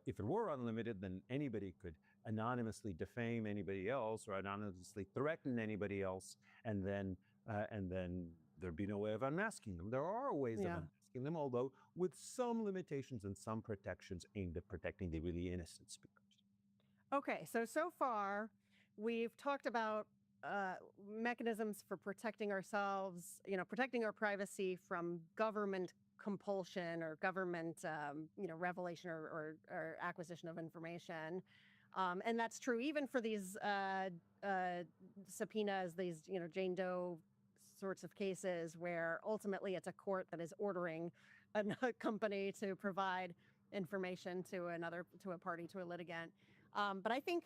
if it were unlimited, then anybody could anonymously defame anybody else or anonymously threaten anybody else, and then there'd be no way of unmasking them. There are ways of unmasking them, although with some limitations and some protections aimed at protecting the really innocent speakers. Okay, so far we've talked about mechanisms for protecting ourselves, protecting our privacy from government compulsion or government, revelation or acquisition of information. And that's true even for these subpoenas, these, Jane Doe sorts of cases where ultimately it's a court that is ordering a company to provide information to a party, to a litigant. But I think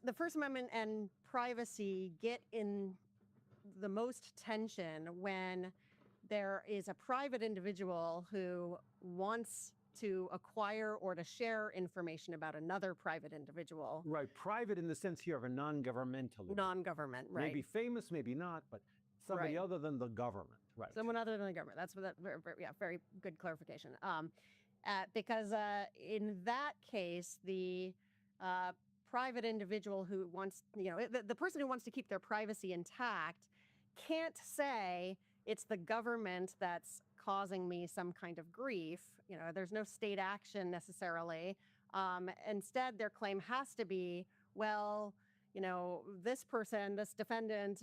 the First Amendment and privacy get in the most tension when there is a private individual who wants to acquire or to share information about another private individual. Right, private in the sense here of a non-governmental. Non-government, right. Maybe famous, maybe not, but somebody other than the government. Right. Someone other than the government. That's what very good clarification. Because in that case, the private individual who wants, the person who wants to keep their privacy intact can't say it's the government that's causing me some kind of grief. There's no state action necessarily. Instead, their claim has to be, well, this person, this defendant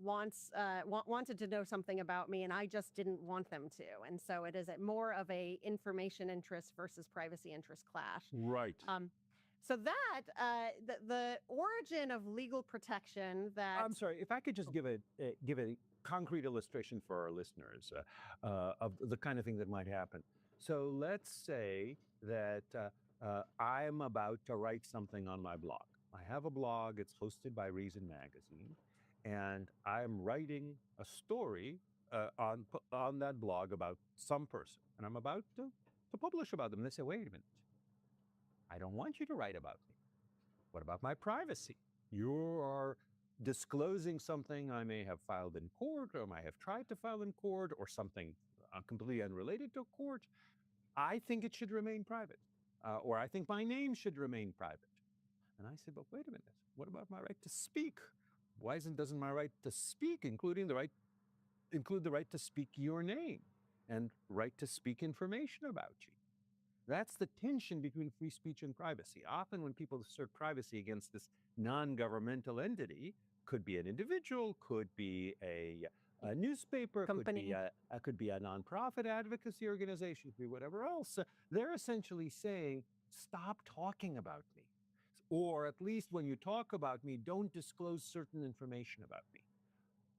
wanted to know something about me and I just didn't want them to. And so it is more of a information interest versus privacy interest clash. Right. So that the origin of legal protection that I'm sorry, if I could just give a concrete illustration for our listeners of the kind of thing that might happen. So let's say that I'm about to write something on my blog. I have a blog, it's hosted by Reason Magazine, and I'm writing a story on that blog about some person, and I'm about to publish about them. And they say, wait a minute, I don't want you to write about me. What about my privacy? You are disclosing something I may have filed in court or I have tried to file in court or something completely unrelated to court. I think it should remain private, or I think my name should remain private. And I said, but wait a minute, what about my right to speak? Why doesn't my right to speak include the right to speak your name and right to speak information about you? That's the tension between free speech and privacy. Often when people assert privacy against this non-governmental entity, could be an individual, could be a newspaper, company, could be a nonprofit advocacy organization, could be whatever else. They're essentially saying, stop talking about me. Or at least when you talk about me, don't disclose certain information about me.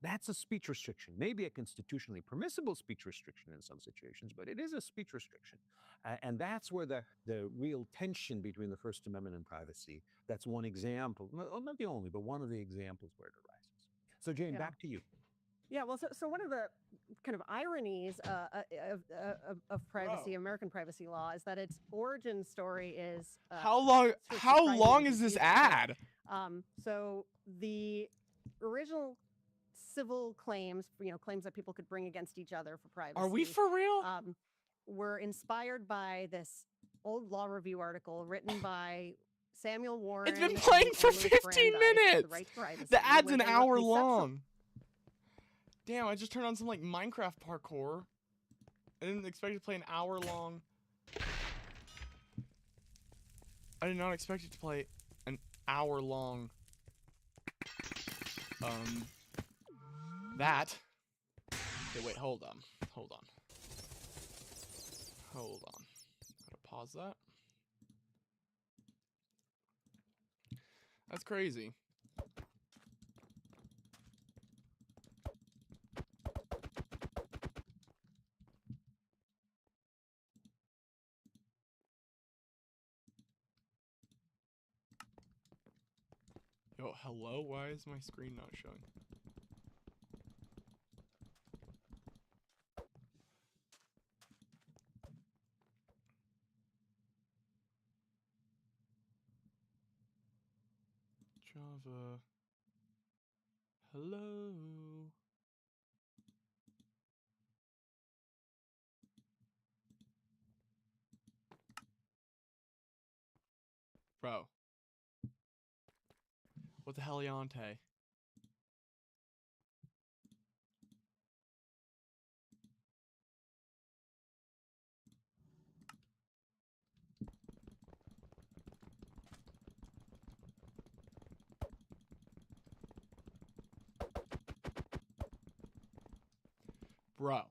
That's a speech restriction, maybe a constitutionally permissible speech restriction in some situations, but it is a speech restriction. And that's where the real tension between the First Amendment and privacy, that's one example, well, not the only, but one of the examples where it arises. So Jane, back to you. Yeah, well, so one of the kind of ironies of privacy, American privacy law, is that its origin story is how long is this ad? So the original civil claims, claims that people could bring against each other for privacy. Are we for real? Were inspired by this old law review article written by Samuel Warren. It's been playing for 15 minutes. The ad's an hour long. Damn, I just turned on some Minecraft parkour. I didn't expect it to play an hour long. I did not expect it to play an hour long. That. Okay, wait, hold on. Gotta pause that. That's crazy. Yo, hello? Why is my screen not showing? Java. Hello? Bro. What the hell, Yante? Bro. I'm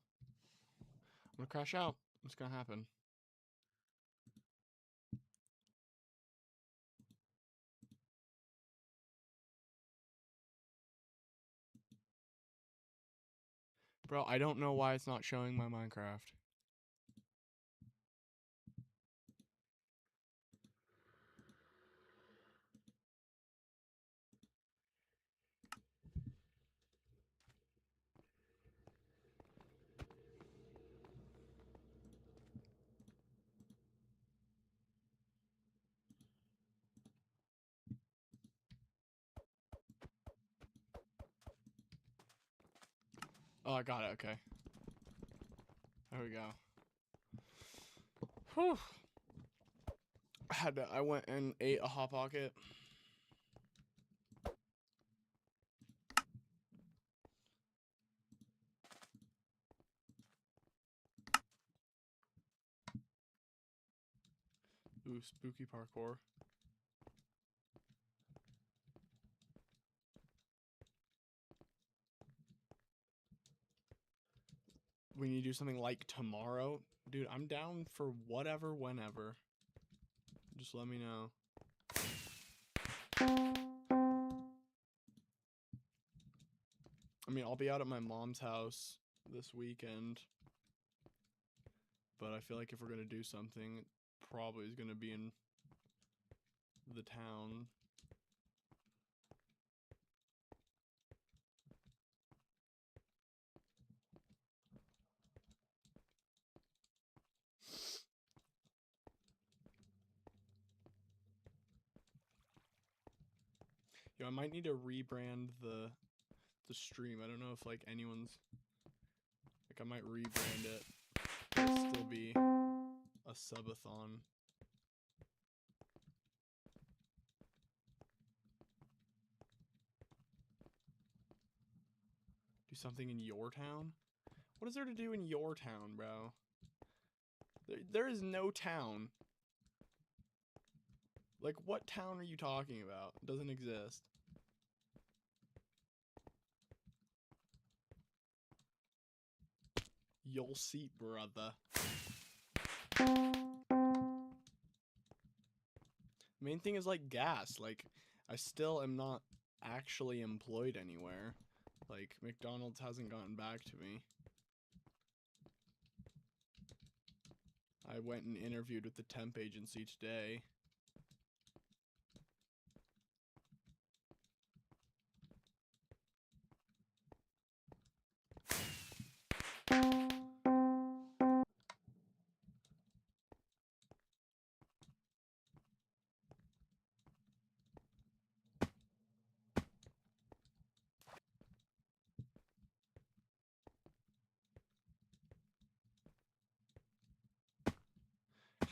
gonna crash out. What's gonna happen? Bro, I don't know why it's not showing my Minecraft. Oh, I got it. Okay. There we go. Whew. I went and ate a Hot Pocket. Ooh, spooky parkour. We need to do something like tomorrow. Dude, I'm down for whatever, whenever. Just let me know. I mean, I'll be out at my mom's house this weekend. But I feel like if we're going to do something, it probably is going to be in the town. Yo, I might need to rebrand the stream. I don't know if like anyone's like I might rebrand it. It'll still be a subathon. Do something in your town? What is there to do in your town, bro? There is no town. Like, what town are you talking about? It doesn't exist. You'll see, brother. Main thing is, like, gas. Like, I still am not actually employed anywhere. Like, McDonald's hasn't gotten back to me. I went and interviewed with the temp agency today.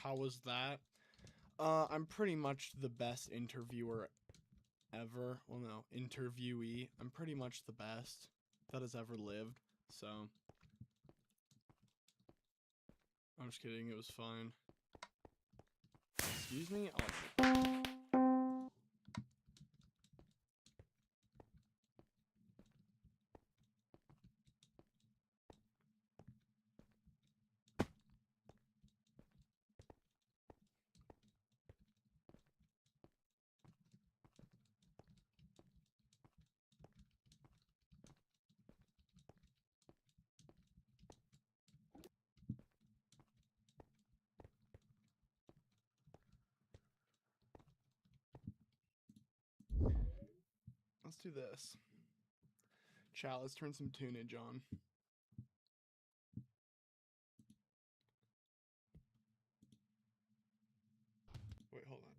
How was that? I'm pretty much the best interviewer ever. Well, no, interviewee. I'm pretty much the best that has ever lived. So, I'm just kidding. It was fine. Excuse me? Oh. do this. Chat, let's turn some tunage on. Wait, hold on.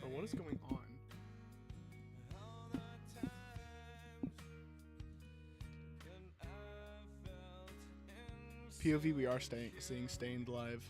No. What is going on? POV, we are seeing Stained live.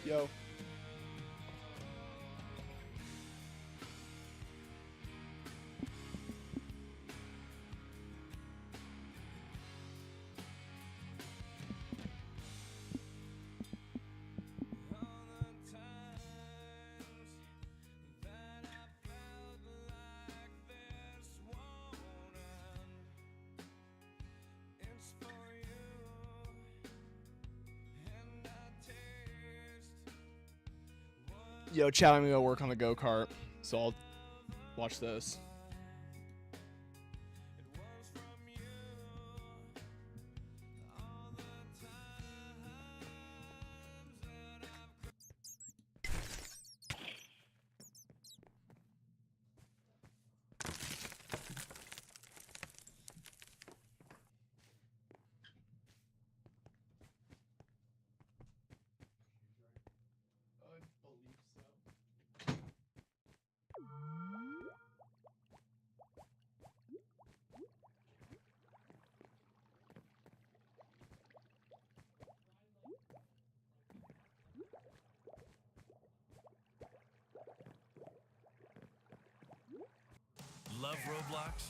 Yo. Yo, chat, I'm gonna go work on the go-kart, so I'll watch this. Love Roblox?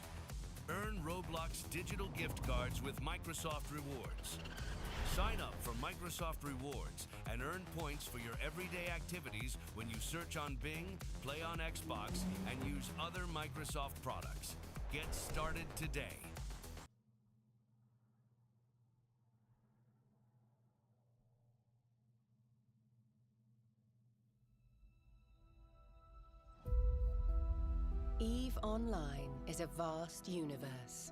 Earn Roblox digital gift cards with Microsoft Rewards. Sign up for Microsoft Rewards and earn points for your everyday activities when you search on Bing, play on Xbox, and use other Microsoft products. Get started today. EVE Online is a vast universe,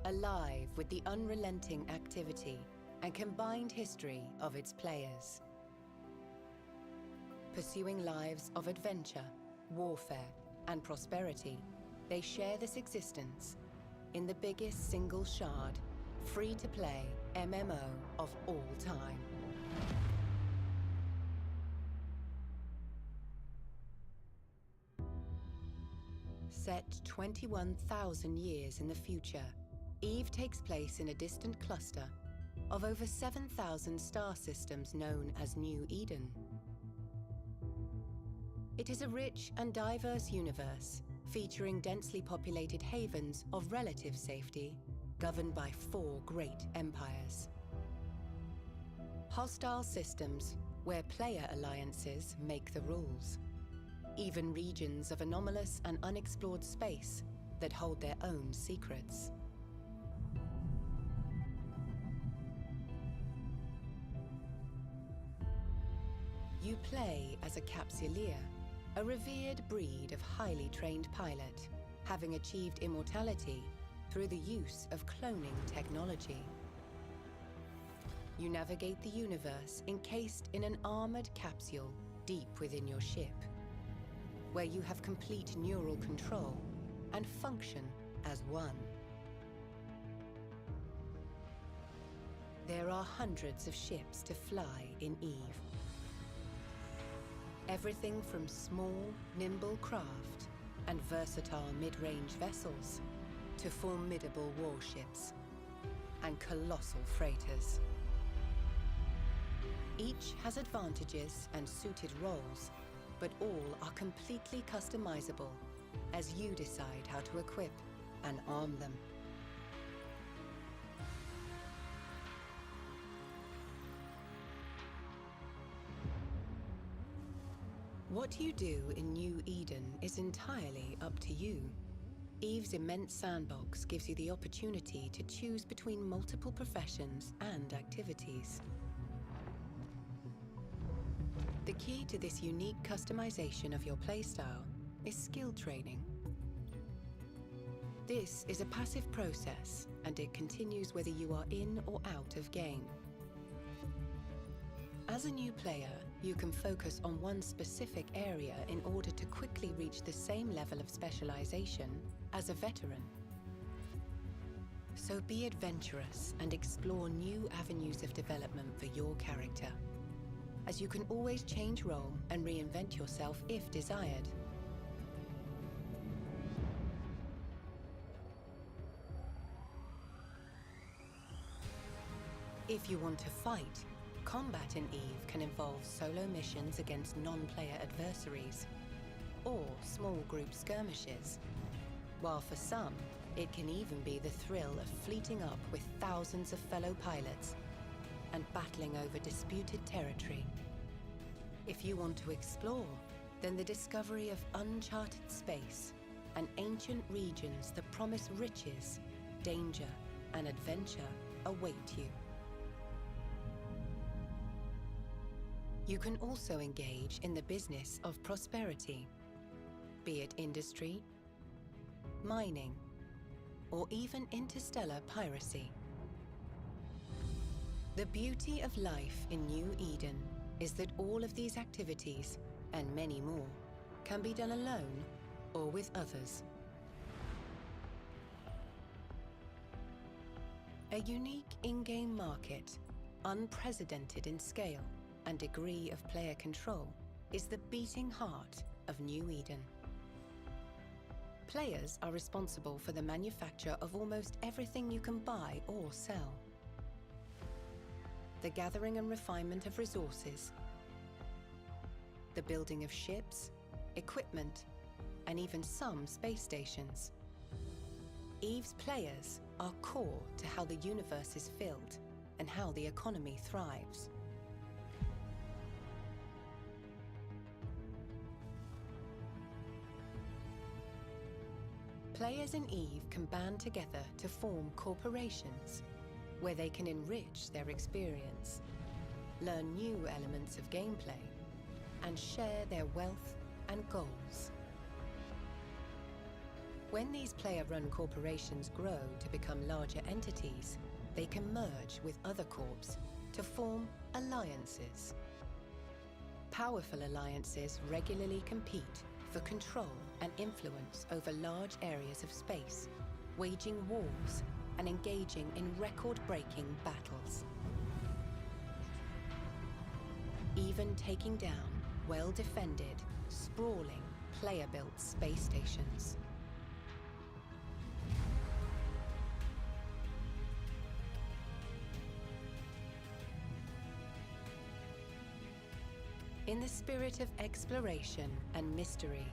alive with the unrelenting activity and combined history of its players. Pursuing lives of adventure, warfare, and prosperity, they share this existence in the biggest single shard, free-to-play MMO of all time. Set 21,000 years in the future, EVE takes place in a distant cluster of over 7,000 star systems known as New Eden. It is a rich and diverse universe featuring densely populated havens of relative safety governed by 4 great empires. Hostile systems where player alliances make the rules. Even regions of anomalous and unexplored space that hold their own secrets. You play as a capsuleer, a revered breed of highly trained pilot, having achieved immortality through the use of cloning technology. You navigate the universe encased in an armored capsule deep within your ship, where you have complete neural control and function as one. There are hundreds of ships to fly in Eve. Everything from small, nimble craft and versatile mid-range vessels to formidable warships and colossal freighters. Each has advantages and suited roles, but all are completely customizable as you decide how to equip and arm them. What you do in New Eden is entirely up to you. Eve's immense sandbox gives you the opportunity to choose between multiple professions and activities. The key to this unique customization of your playstyle is skill training. This is a passive process, and it continues whether you are in or out of game. As a new player, you can focus on one specific area in order to quickly reach the same level of specialization as a veteran. So be adventurous and explore new avenues of development for your character, as you can always change role and reinvent yourself if desired. If you want to fight, combat in Eve can involve solo missions against non-player adversaries, or small group skirmishes, while for some, it can even be the thrill of fleeting up with thousands of fellow pilots and battling over disputed territory. If you want to explore, then the discovery of uncharted space and ancient regions that promise riches, danger, and adventure await you. You can also engage in the business of prosperity, be it industry, mining, or even interstellar piracy. The beauty of life in New Eden is that all of these activities, and many more, can be done alone or with others. A unique in-game market, unprecedented in scale and degree of player control, is the beating heart of New Eden. Players are responsible for the manufacture of almost everything you can buy or sell. The gathering and refinement of resources, the building of ships, equipment, and even some space stations. Eve's players are core to how the universe is filled and how the economy thrives. Players in Eve can band together to form corporations, where they can enrich their experience, learn new elements of gameplay, and share their wealth and goals. When these player-run corporations grow to become larger entities, they can merge with other corps to form alliances. Powerful alliances regularly compete for control and influence over large areas of space, waging wars and engaging in record-breaking battles. Even taking down well-defended, sprawling, player-built space stations. In the spirit of exploration and mystery,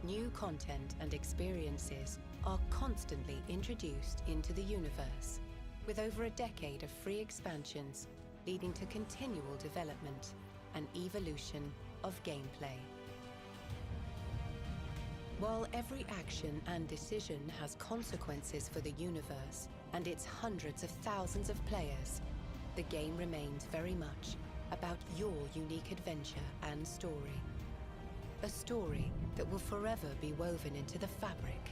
new content and experiences are constantly introduced into the universe, with over a decade of free expansions leading to continual development and evolution of gameplay. While every action and decision has consequences for the universe and its hundreds of thousands of players, the game remains very much about your unique adventure and story. A story that will forever be woven into the fabric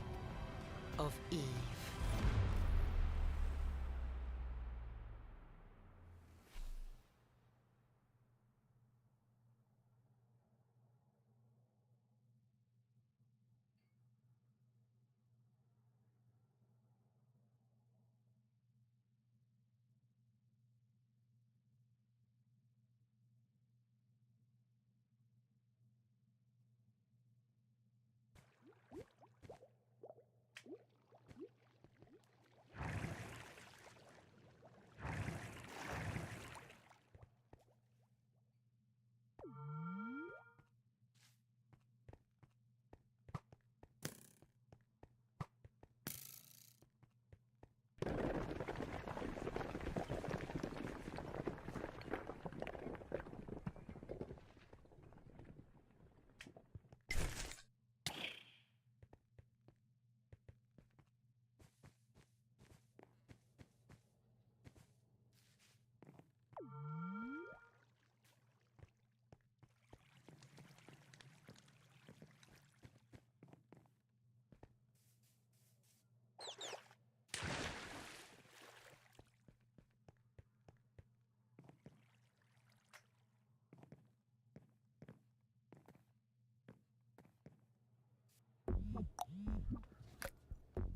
of Eve.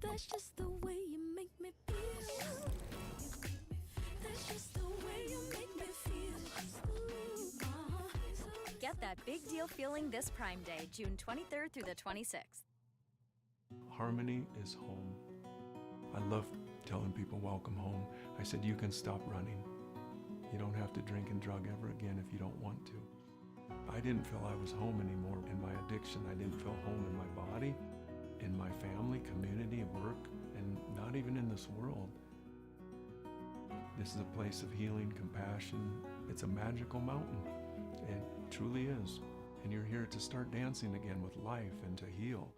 That's just the way you make me feel. That's just the way you make me feel. Get that big deal feeling this Prime Day, June 23rd through the 26th. Harmony is home. I love telling people welcome home. I said, you can stop running. You don't have to drink and drug ever again if you don't want to. I didn't feel I was home anymore in my addiction. I didn't feel home in my body, in my family, community, work, and not even in this world. This is a place of healing, compassion. It's a magical mountain. It truly is. And you're here to start dancing again with life and to heal.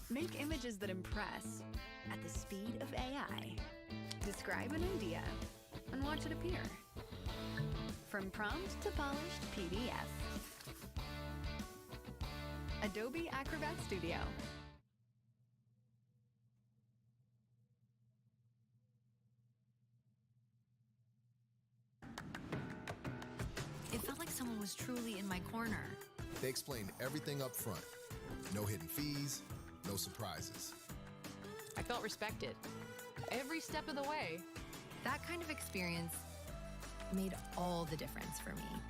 Make images that impress at the speed of AI. Describe an idea and watch it appear. From prompt to polished PDF. Adobe Acrobat Studio. It felt like someone was truly in my corner. They explained everything up front. No hidden fees, no surprises. I felt respected every step of the way. That kind of experience made all the difference for me.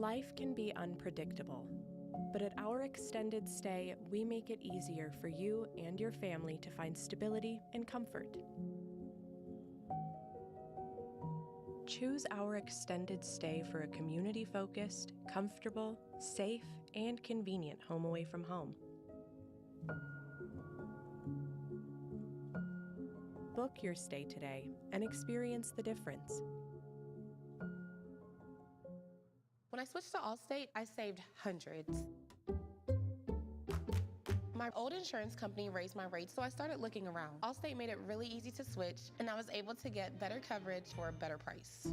Life can be unpredictable, but at our extended stay, we make it easier for you and your family to find stability and comfort. Choose our extended stay for a community-focused, comfortable, safe, and convenient home away from home. Book your stay today and experience the difference. When I switched to Allstate, I saved hundreds. My old insurance company raised my rates, so I started looking around. Allstate made it really easy to switch, and I was able to get better coverage for a better price.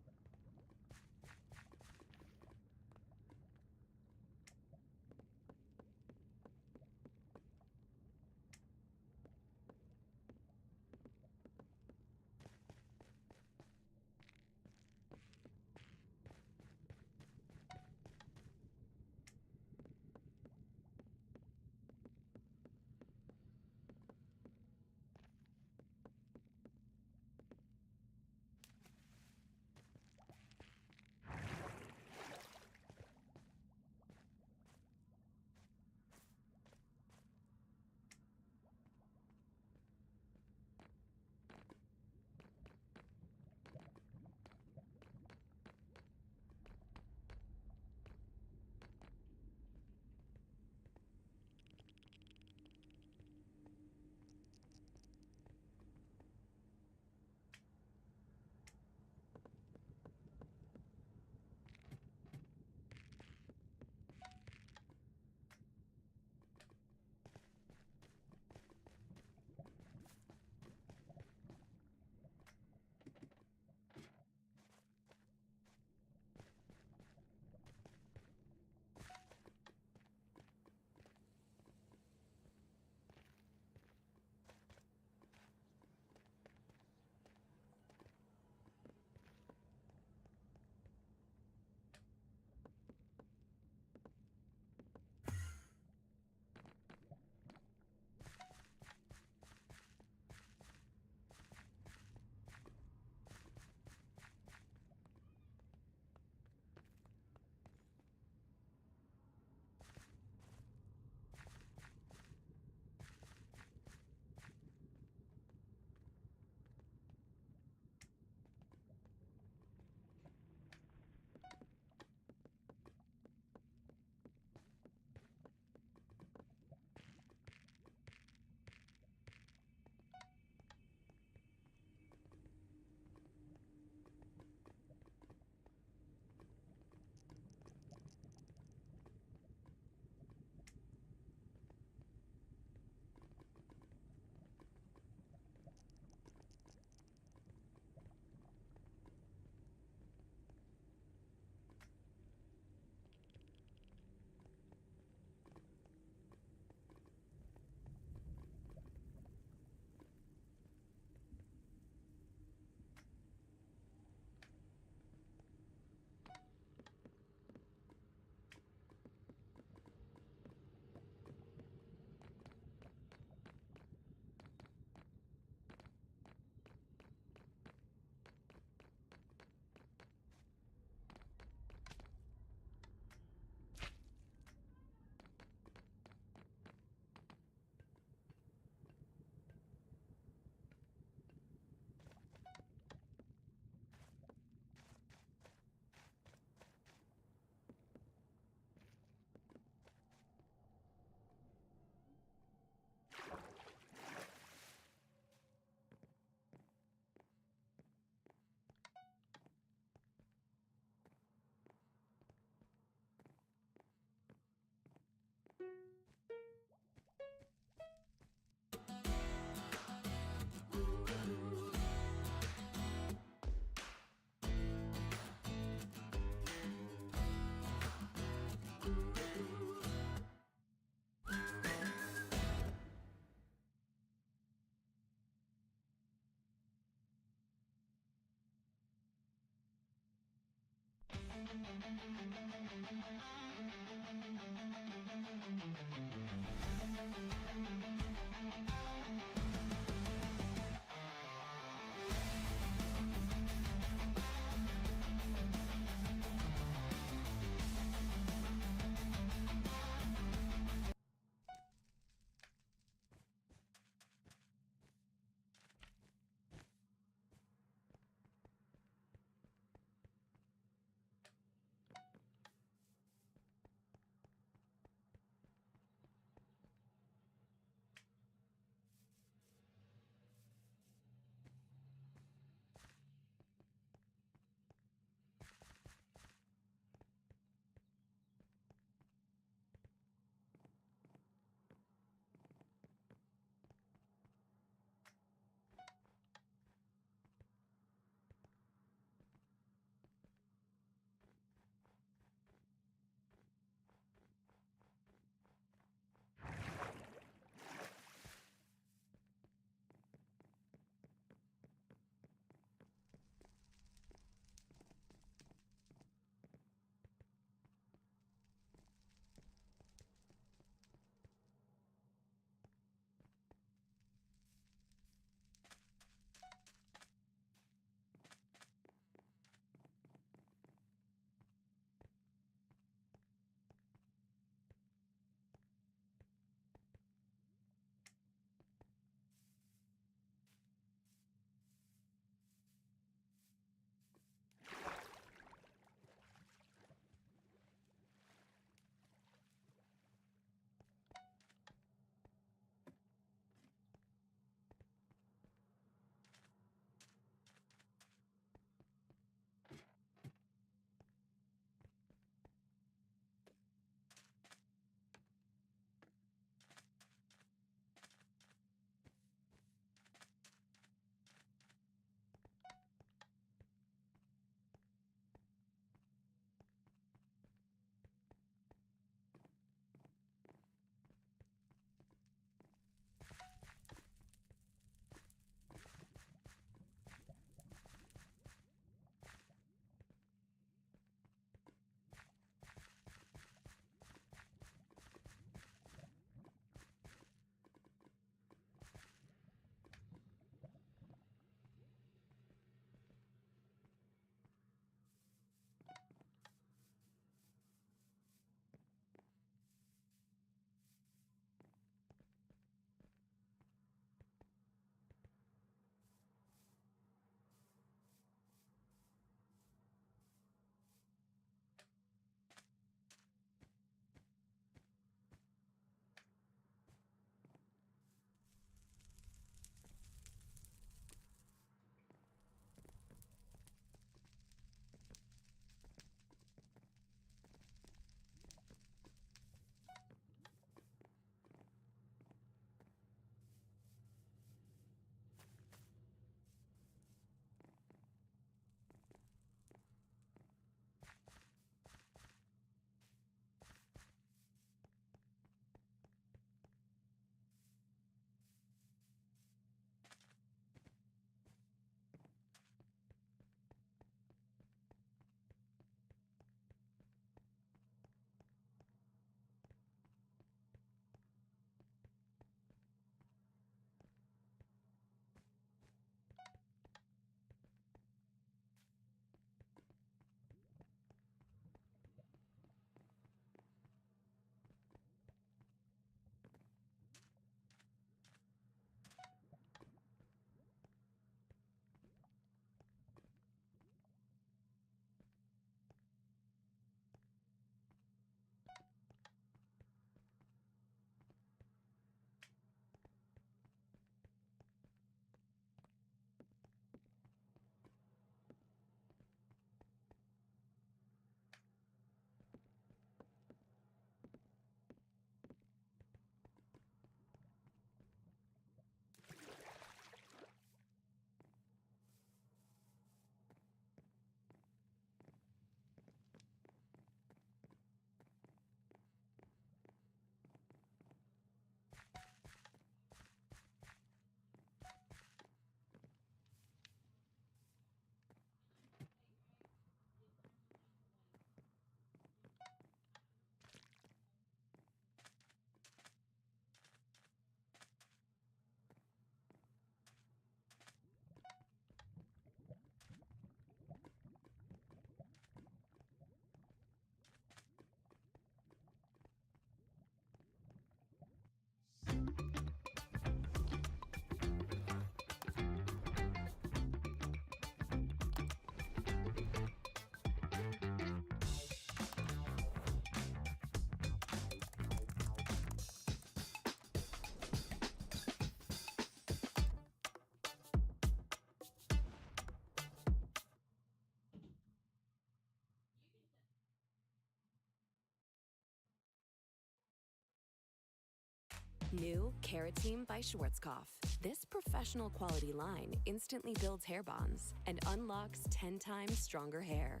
New Keratin by Schwarzkopf. This professional quality line instantly builds hair bonds and unlocks 10 times stronger hair.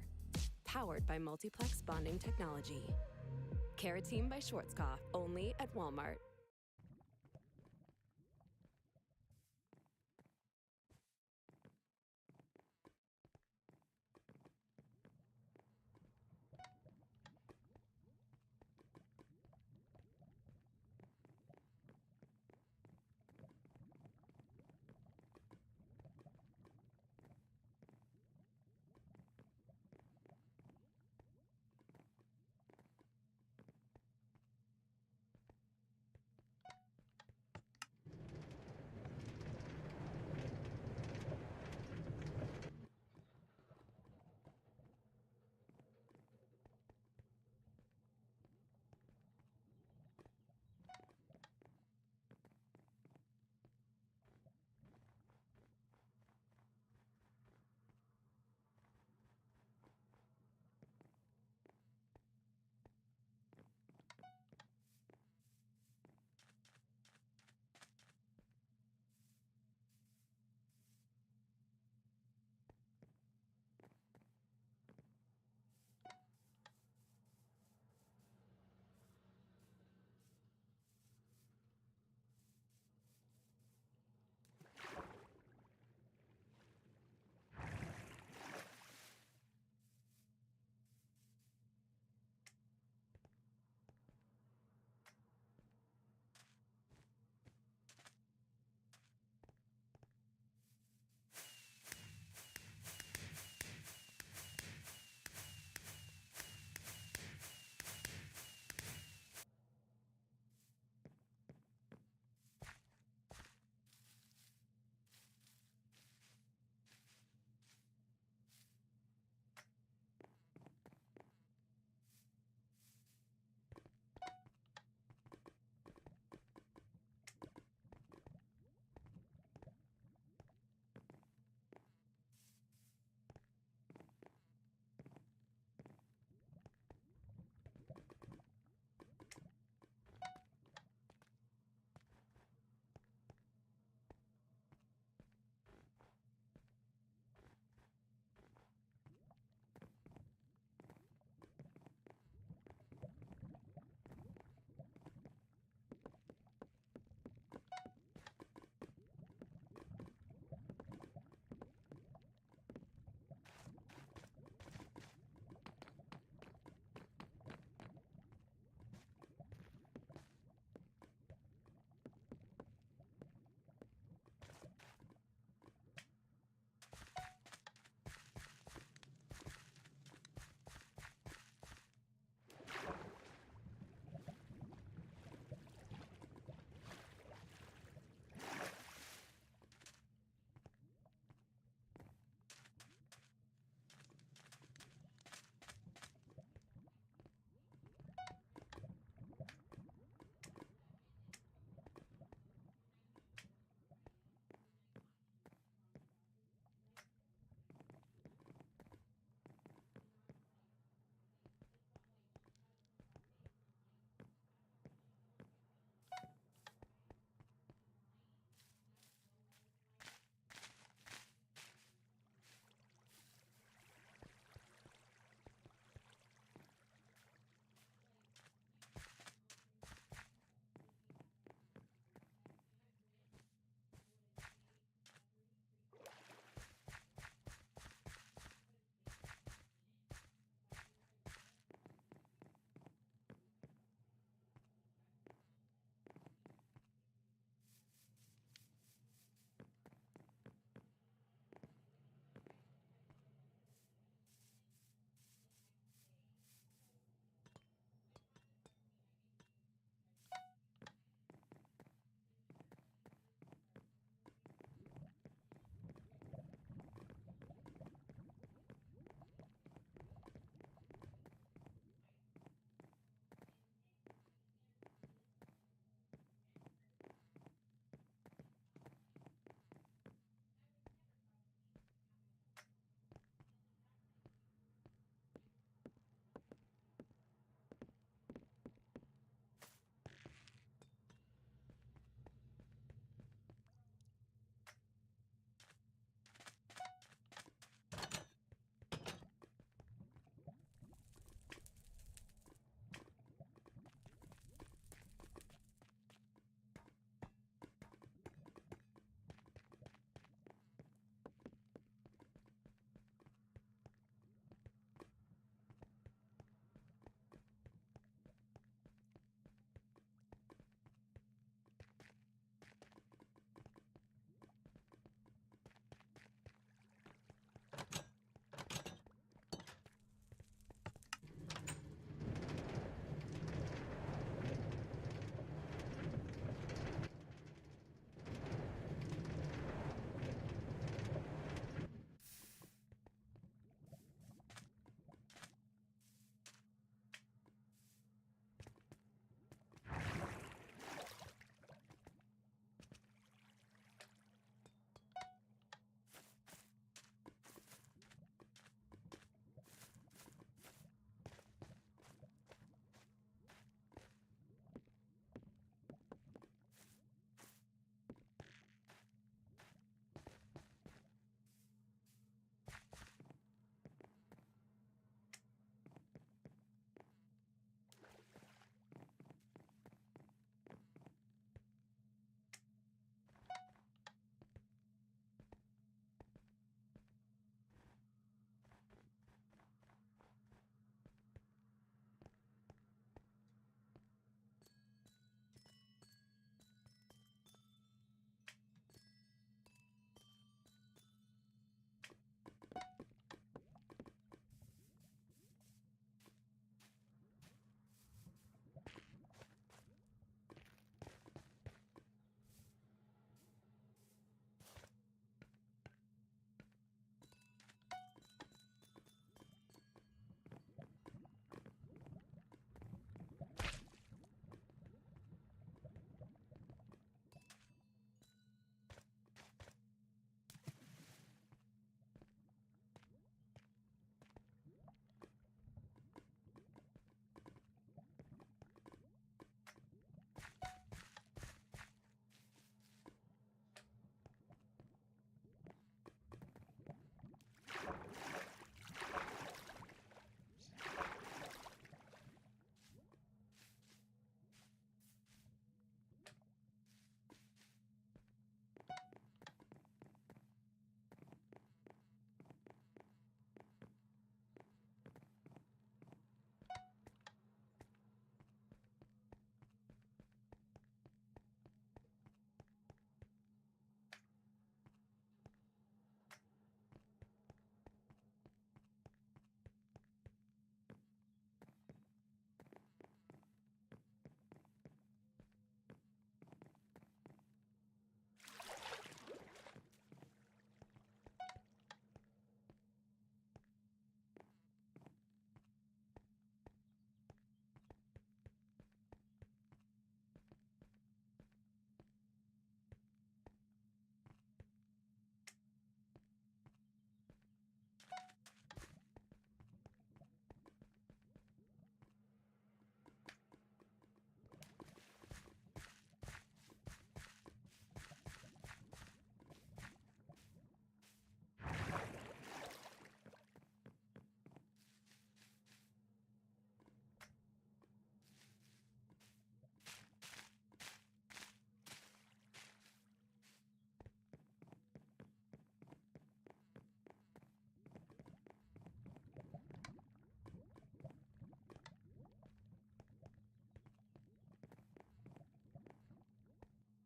Powered by multiplex bonding technology. Keratin by Schwarzkopf, only at Walmart.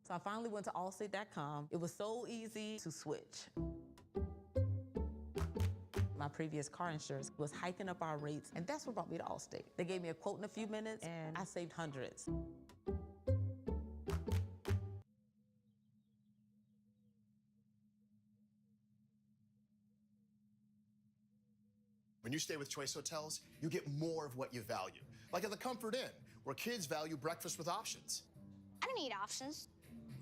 So I finally went to Allstate.com. It was so easy to switch. My previous car insurance was hiking up our rates, and that's what brought me to Allstate. They gave me a quote in a few minutes, and I saved hundreds. When you stay with Choice Hotels, you get more of what you value. Like at the Comfort Inn, where kids value breakfast with options. I don't eat options,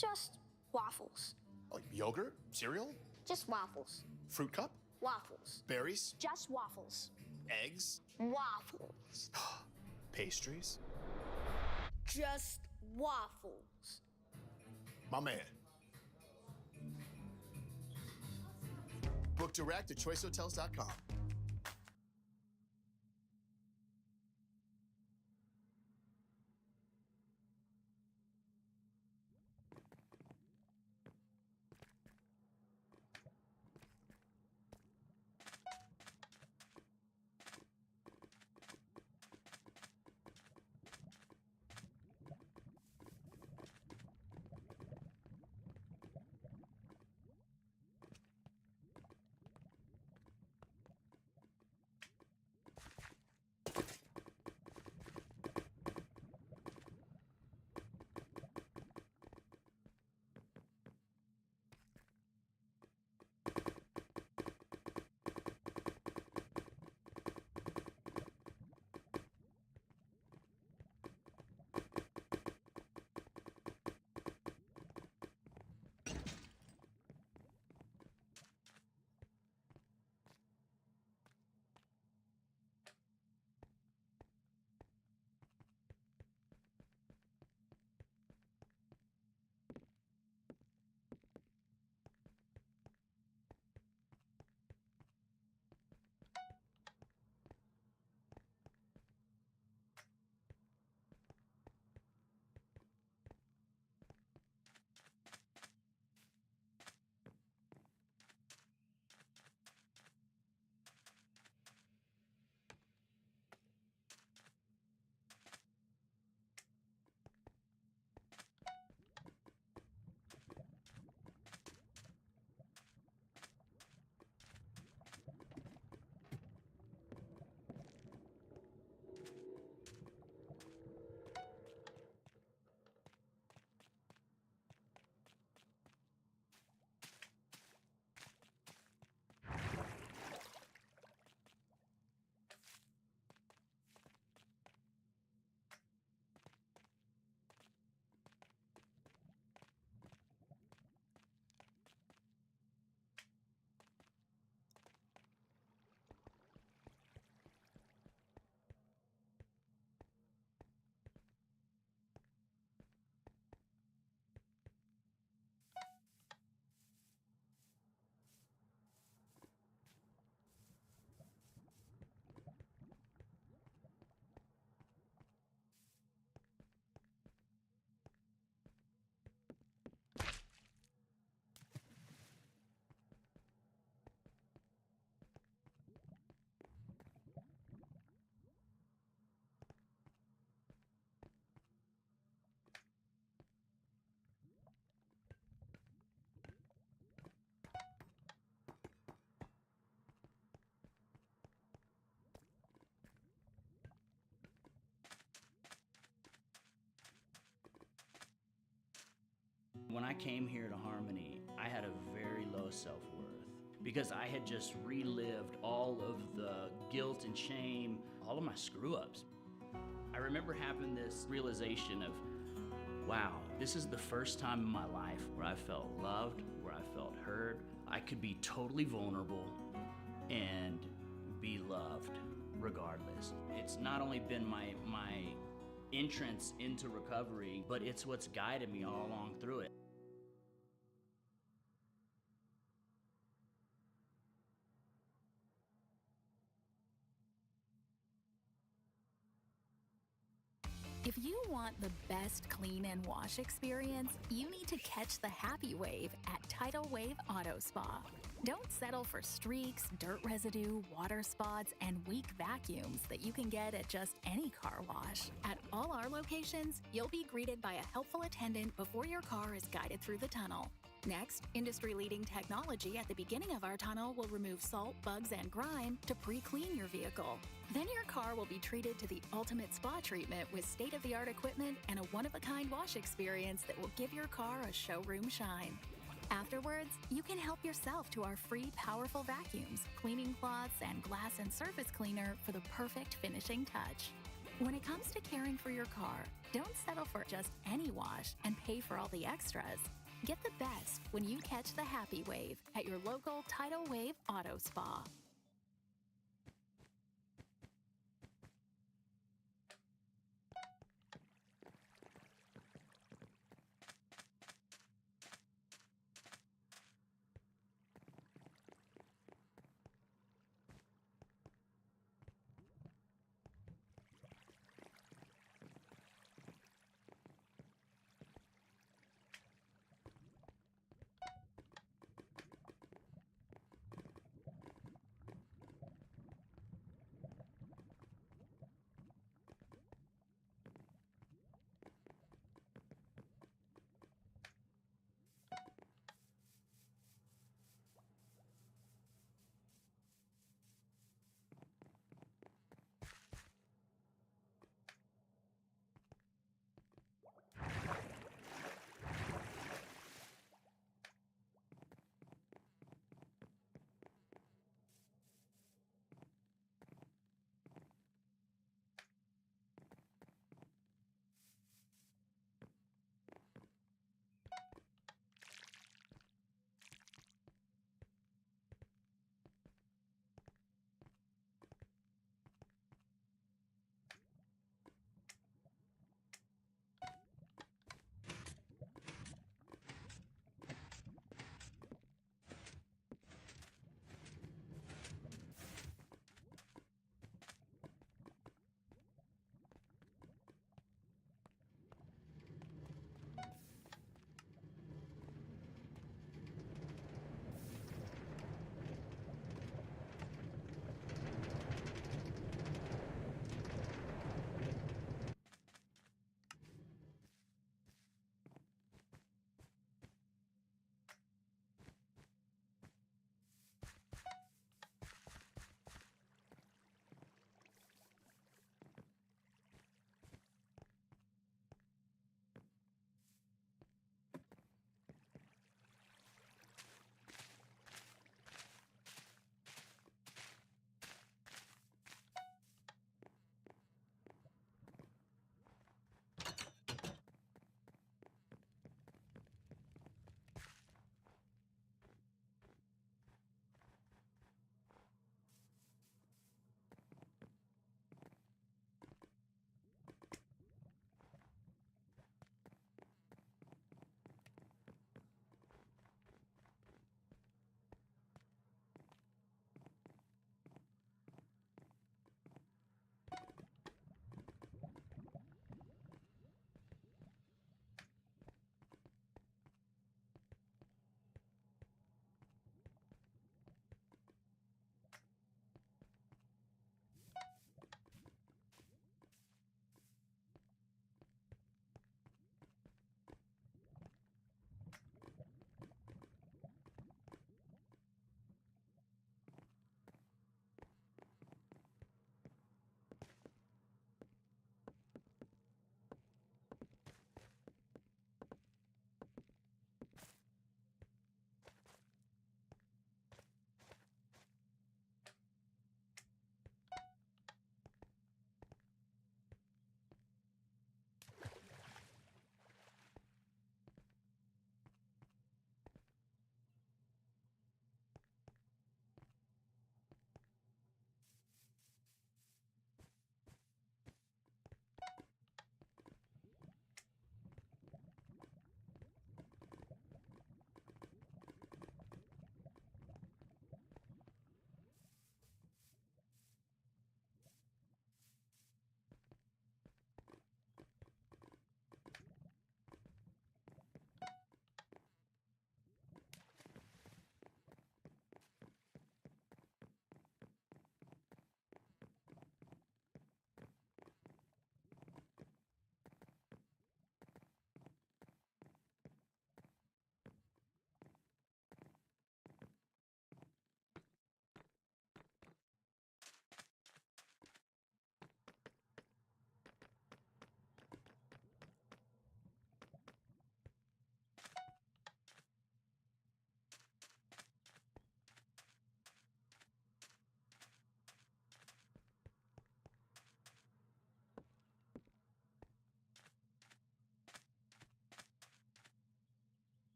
just waffles. Like yogurt, cereal, Just waffles. fruit cup, Waffles. berries, Just waffles. eggs, Waffles. pastries. Just waffles. My man. Book direct at choicehotels.com. When I came here to Harmony, I had a very low self-worth because I had just relived all of the guilt and shame, all of my screw-ups. I remember having this realization of, wow, this is the first time in my life where I felt loved, where I felt heard. I could be totally vulnerable and be loved regardless. It's not only been my entrance into recovery, but it's what's guided me all along through it. If you want the best clean and wash experience, you need to catch the happy wave at Tidal Wave Auto Spa. Don't settle for streaks, dirt residue, water spots, and weak vacuums that you can get at just any car wash. At all our locations, you'll be greeted by a helpful attendant before your car is guided through the tunnel. Next, industry-leading technology at the beginning of our tunnel will remove salt, bugs, and grime to pre-clean your vehicle. Then your car will be treated to the ultimate spa treatment with state-of-the-art equipment and a one-of-a-kind wash experience that will give your car a showroom shine. Afterwards, you can help yourself to our free powerful vacuums, cleaning cloths, and glass and surface cleaner for the perfect finishing touch. When it comes to caring for your car, don't settle for just any wash and pay for all the extras. Get the best when you catch the happy wave at your local Tidal Wave Auto Spa.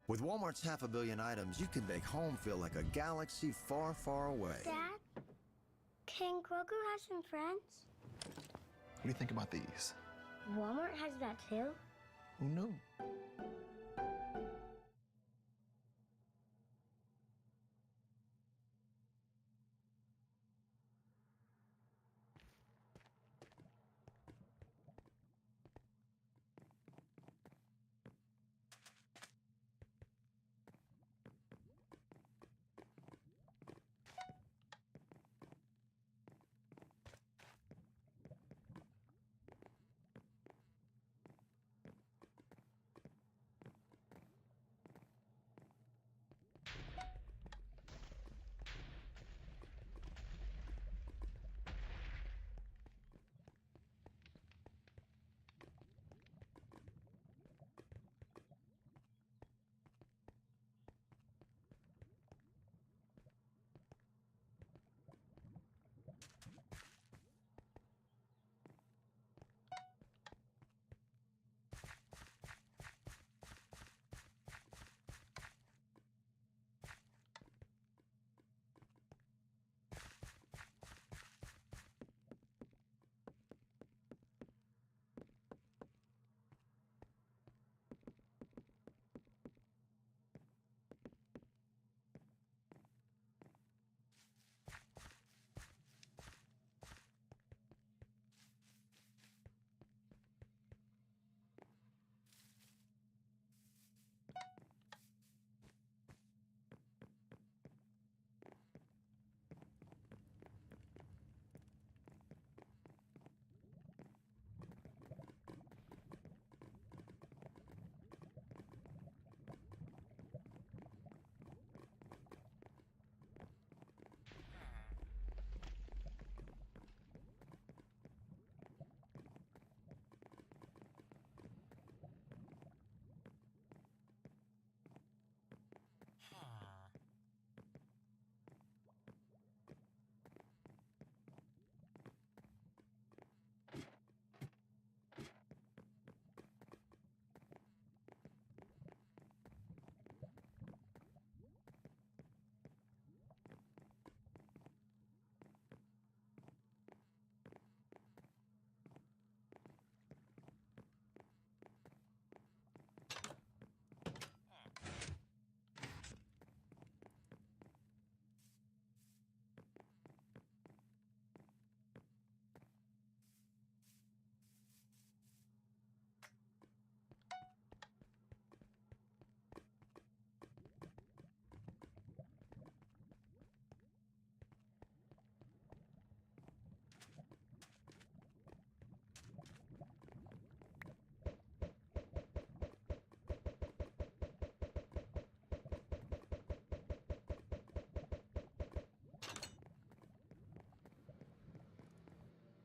With Walmart's 500 million items, you can make home feel like a galaxy far, far away. Dad, can Grogu have some friends? What do you think about these? Walmart has that too. Who knew?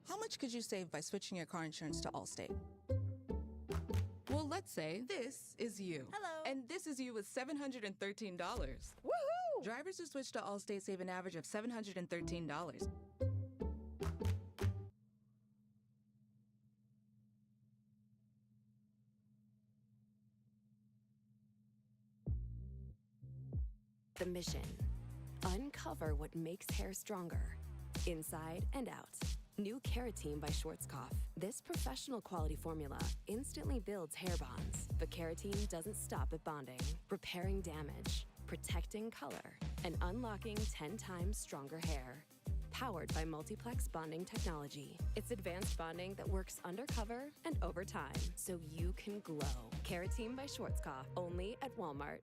How much could you save by switching your car insurance to Allstate? Well, let's say this is you. Hello. And this is you with $713. Woohoo! Drivers who switch to Allstate save an average of $713. The mission: uncover what makes hair stronger, inside and out. New Keratin by Schwarzkopf. This professional quality formula instantly builds hair bonds, but keratin doesn't stop at bonding, repairing damage, protecting color, and unlocking 10 times stronger hair. Powered by multiplex bonding technology. It's advanced bonding that works undercover and over time, so you can glow. Keratin by Schwarzkopf, only at Walmart.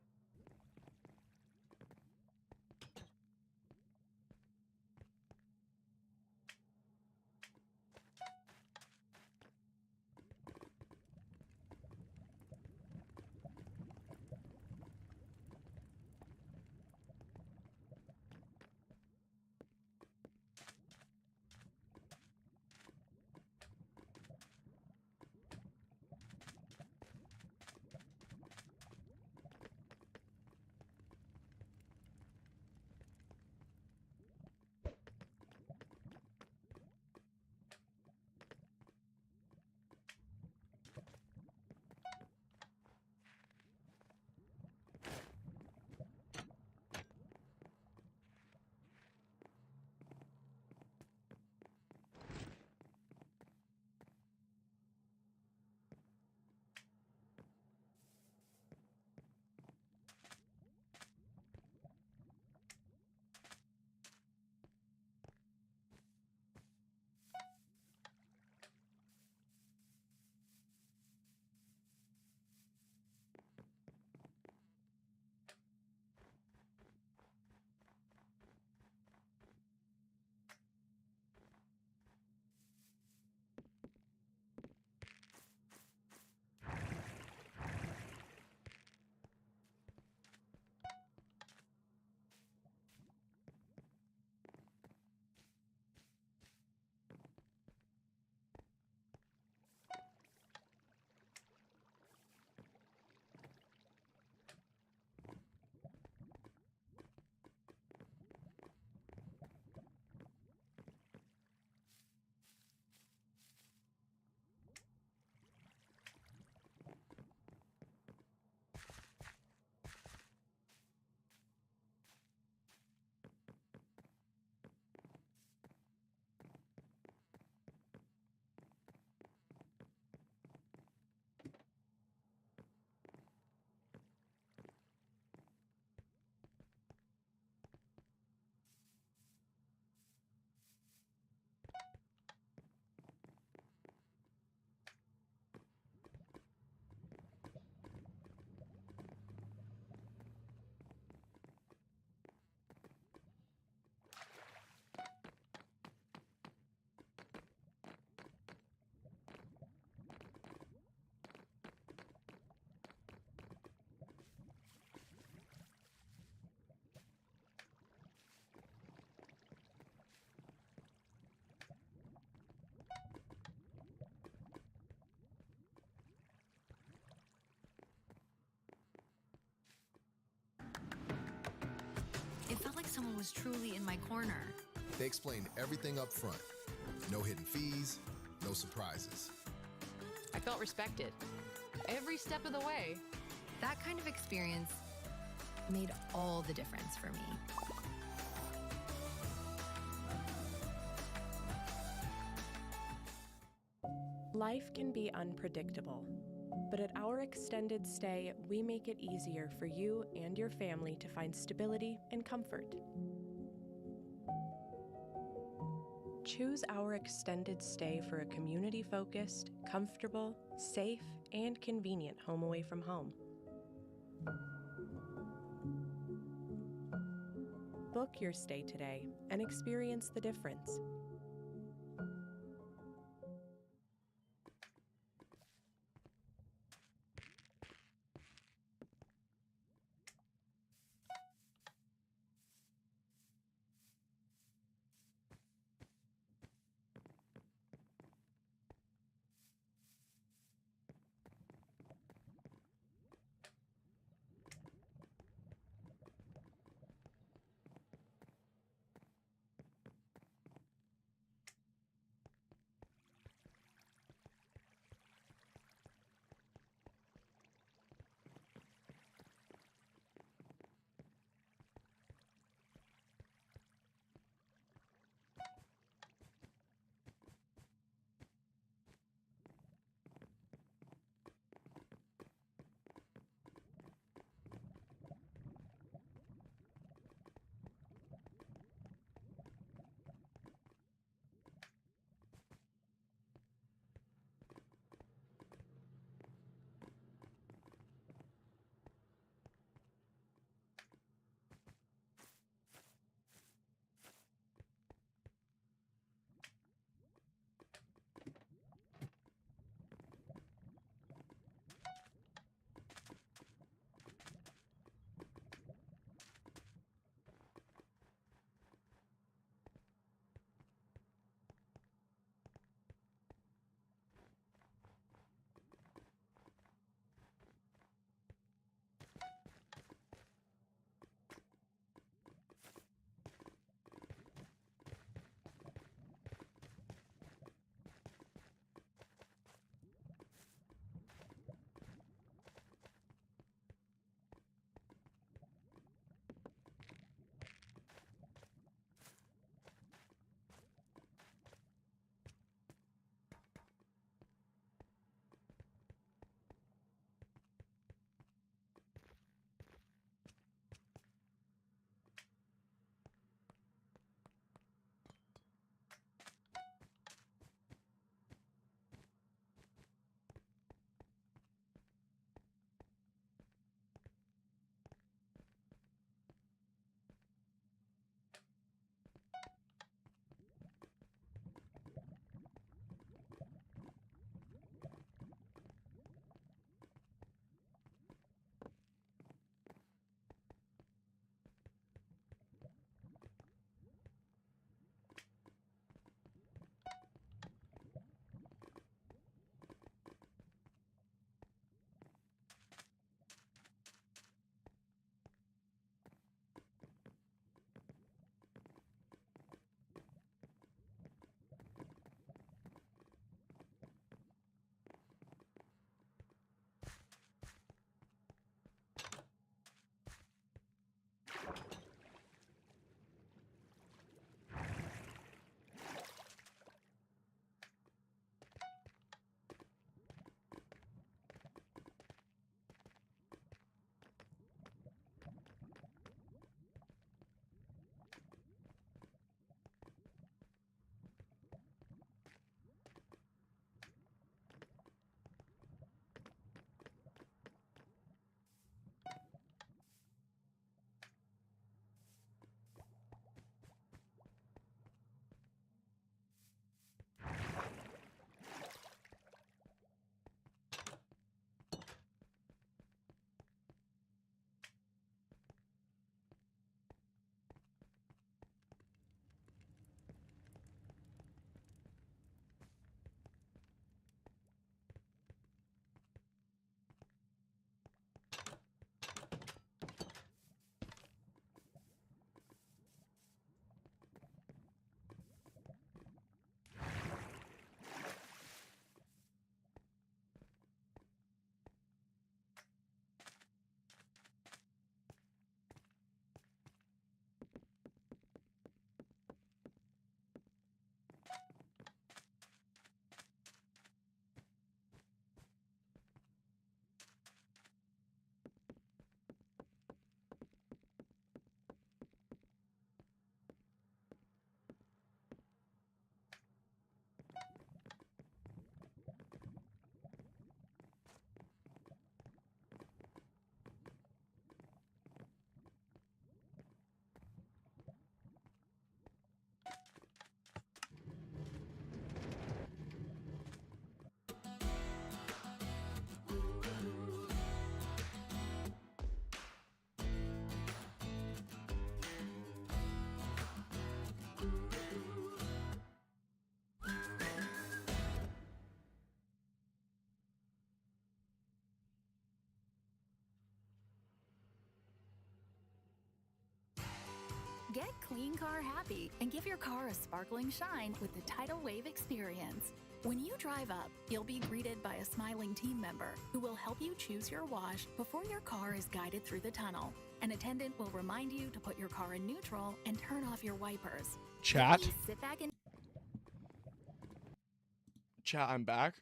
someone was truly in my corner. They explained everything up front. No hidden fees, no surprises. I felt respected every step of the way. That kind of experience made all the difference for me. Life can be unpredictable, but at our extended stay, we make it easier for you and your family to find stability and comfort. Choose our extended stay for a community-focused, comfortable, safe, and convenient home away from home. Book your stay today and experience the difference. Get clean car happy and give your car a sparkling shine with the Tidal Wave experience. When you drive up, you'll be greeted by a smiling team member who will help you choose your wash before your car is guided through the tunnel. An attendant will remind you to put your car in neutral and turn off your wipers. Chat? Please sit back and Chat, I'm back.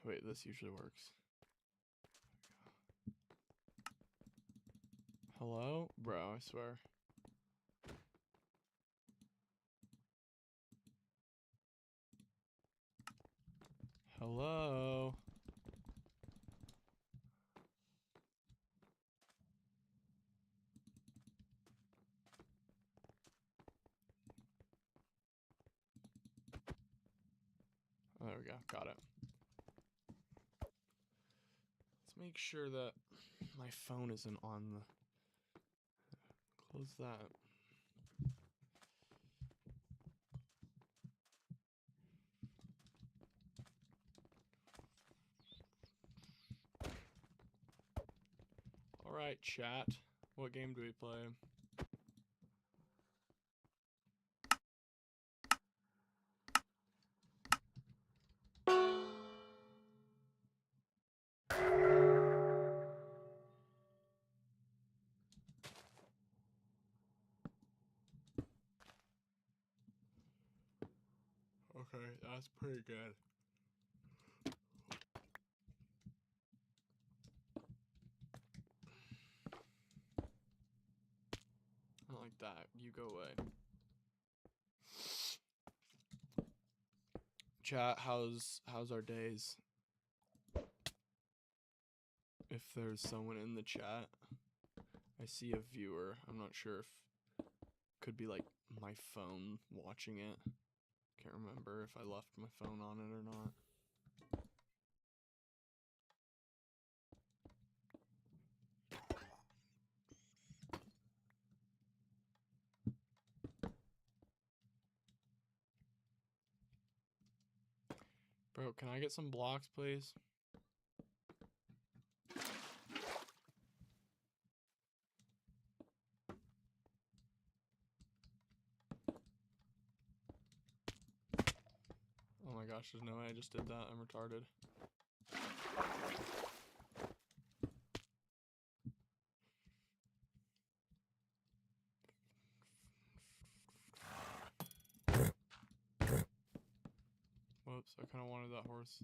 Wait, this usually works. Hello? Bro, I swear. Hello? Oh, there we go. Got it. Let's make sure that my phone isn't on the... Close that. Alright, chat. What game do we play? Okay, that's pretty good. I don't like that. You go away. Chat, how's our days? If there's someone in the chat, I see a viewer. I'm not sure if could be like my phone watching it. Can't remember if I left my phone on it or not. Bro, can I get some blocks, please? Oh my gosh, there's no way I just did that. I'm retarded. Whoops, I kind of wanted that horse.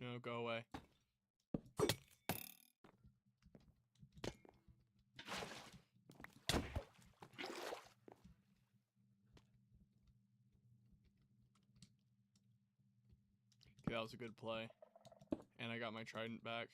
No, go away. Okay, that was a good play. And I got my trident back.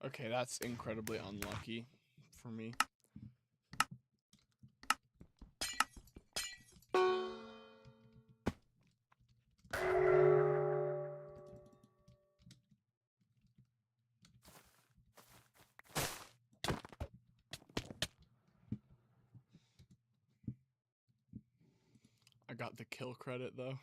Okay, that's incredibly unlucky for me. got the kill credit though.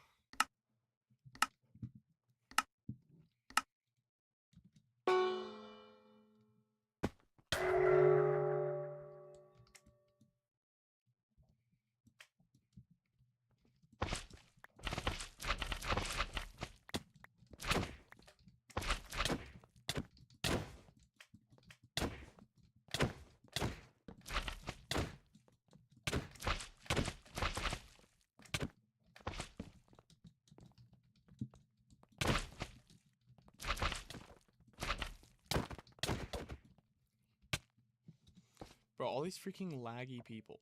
Bro, all these freaking laggy people.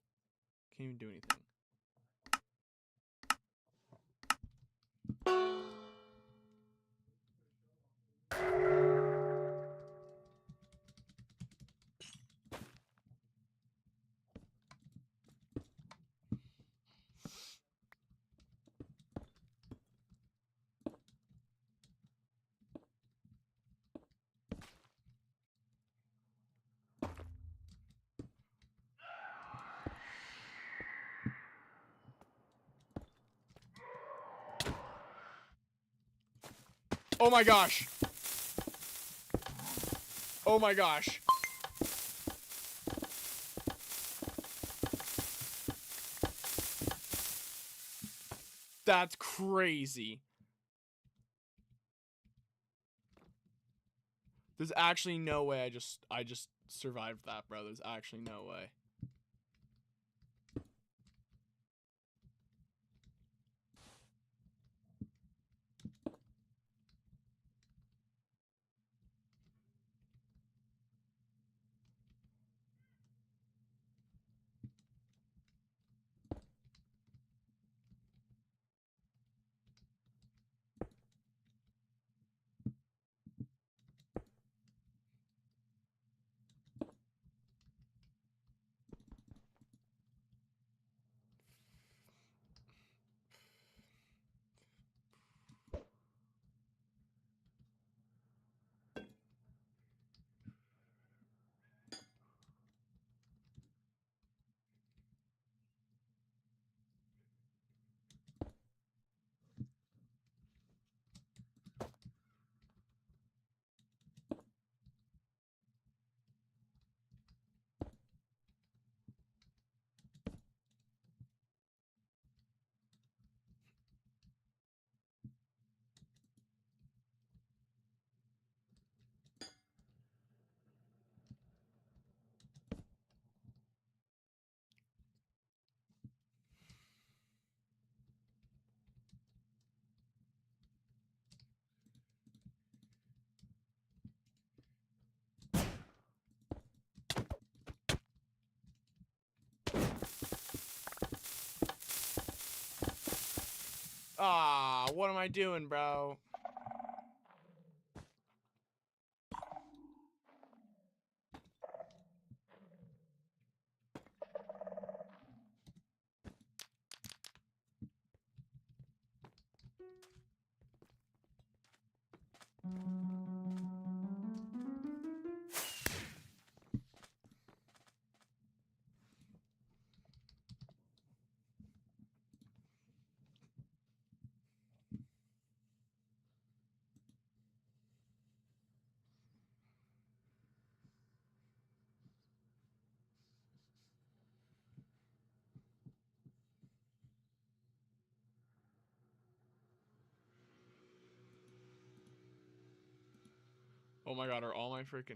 Can't even do anything. Oh my gosh. Oh my gosh. That's crazy. There's actually no way I just survived that, bro. There's actually no way. Ah, what am I doing, bro? Oh my god, are all my freaking...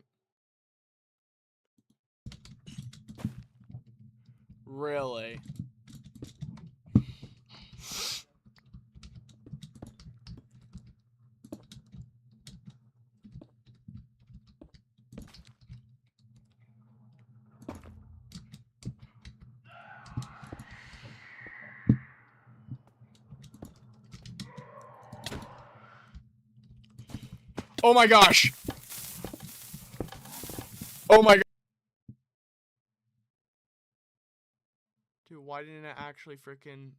Really? Oh my gosh! Oh my god! Dude, why didn't it actually freaking...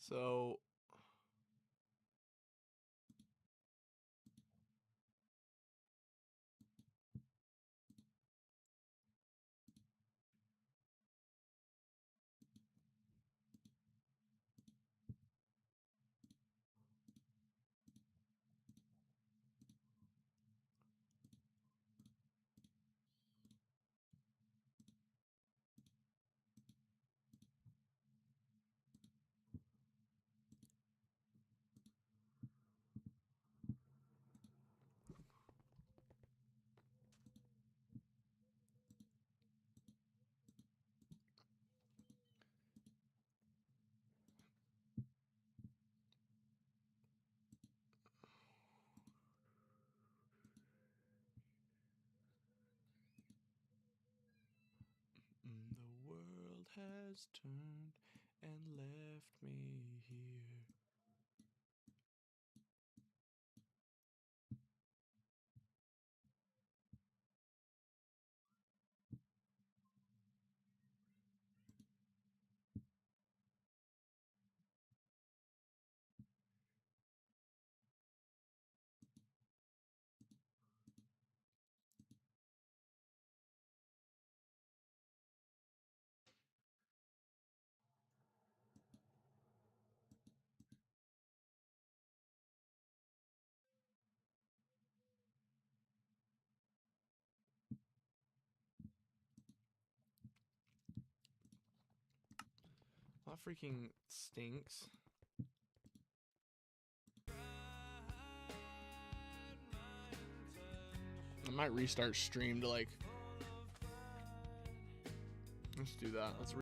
So the world has turned and left me here. That freaking stinks. I might restart stream to like. Let's do that. Let's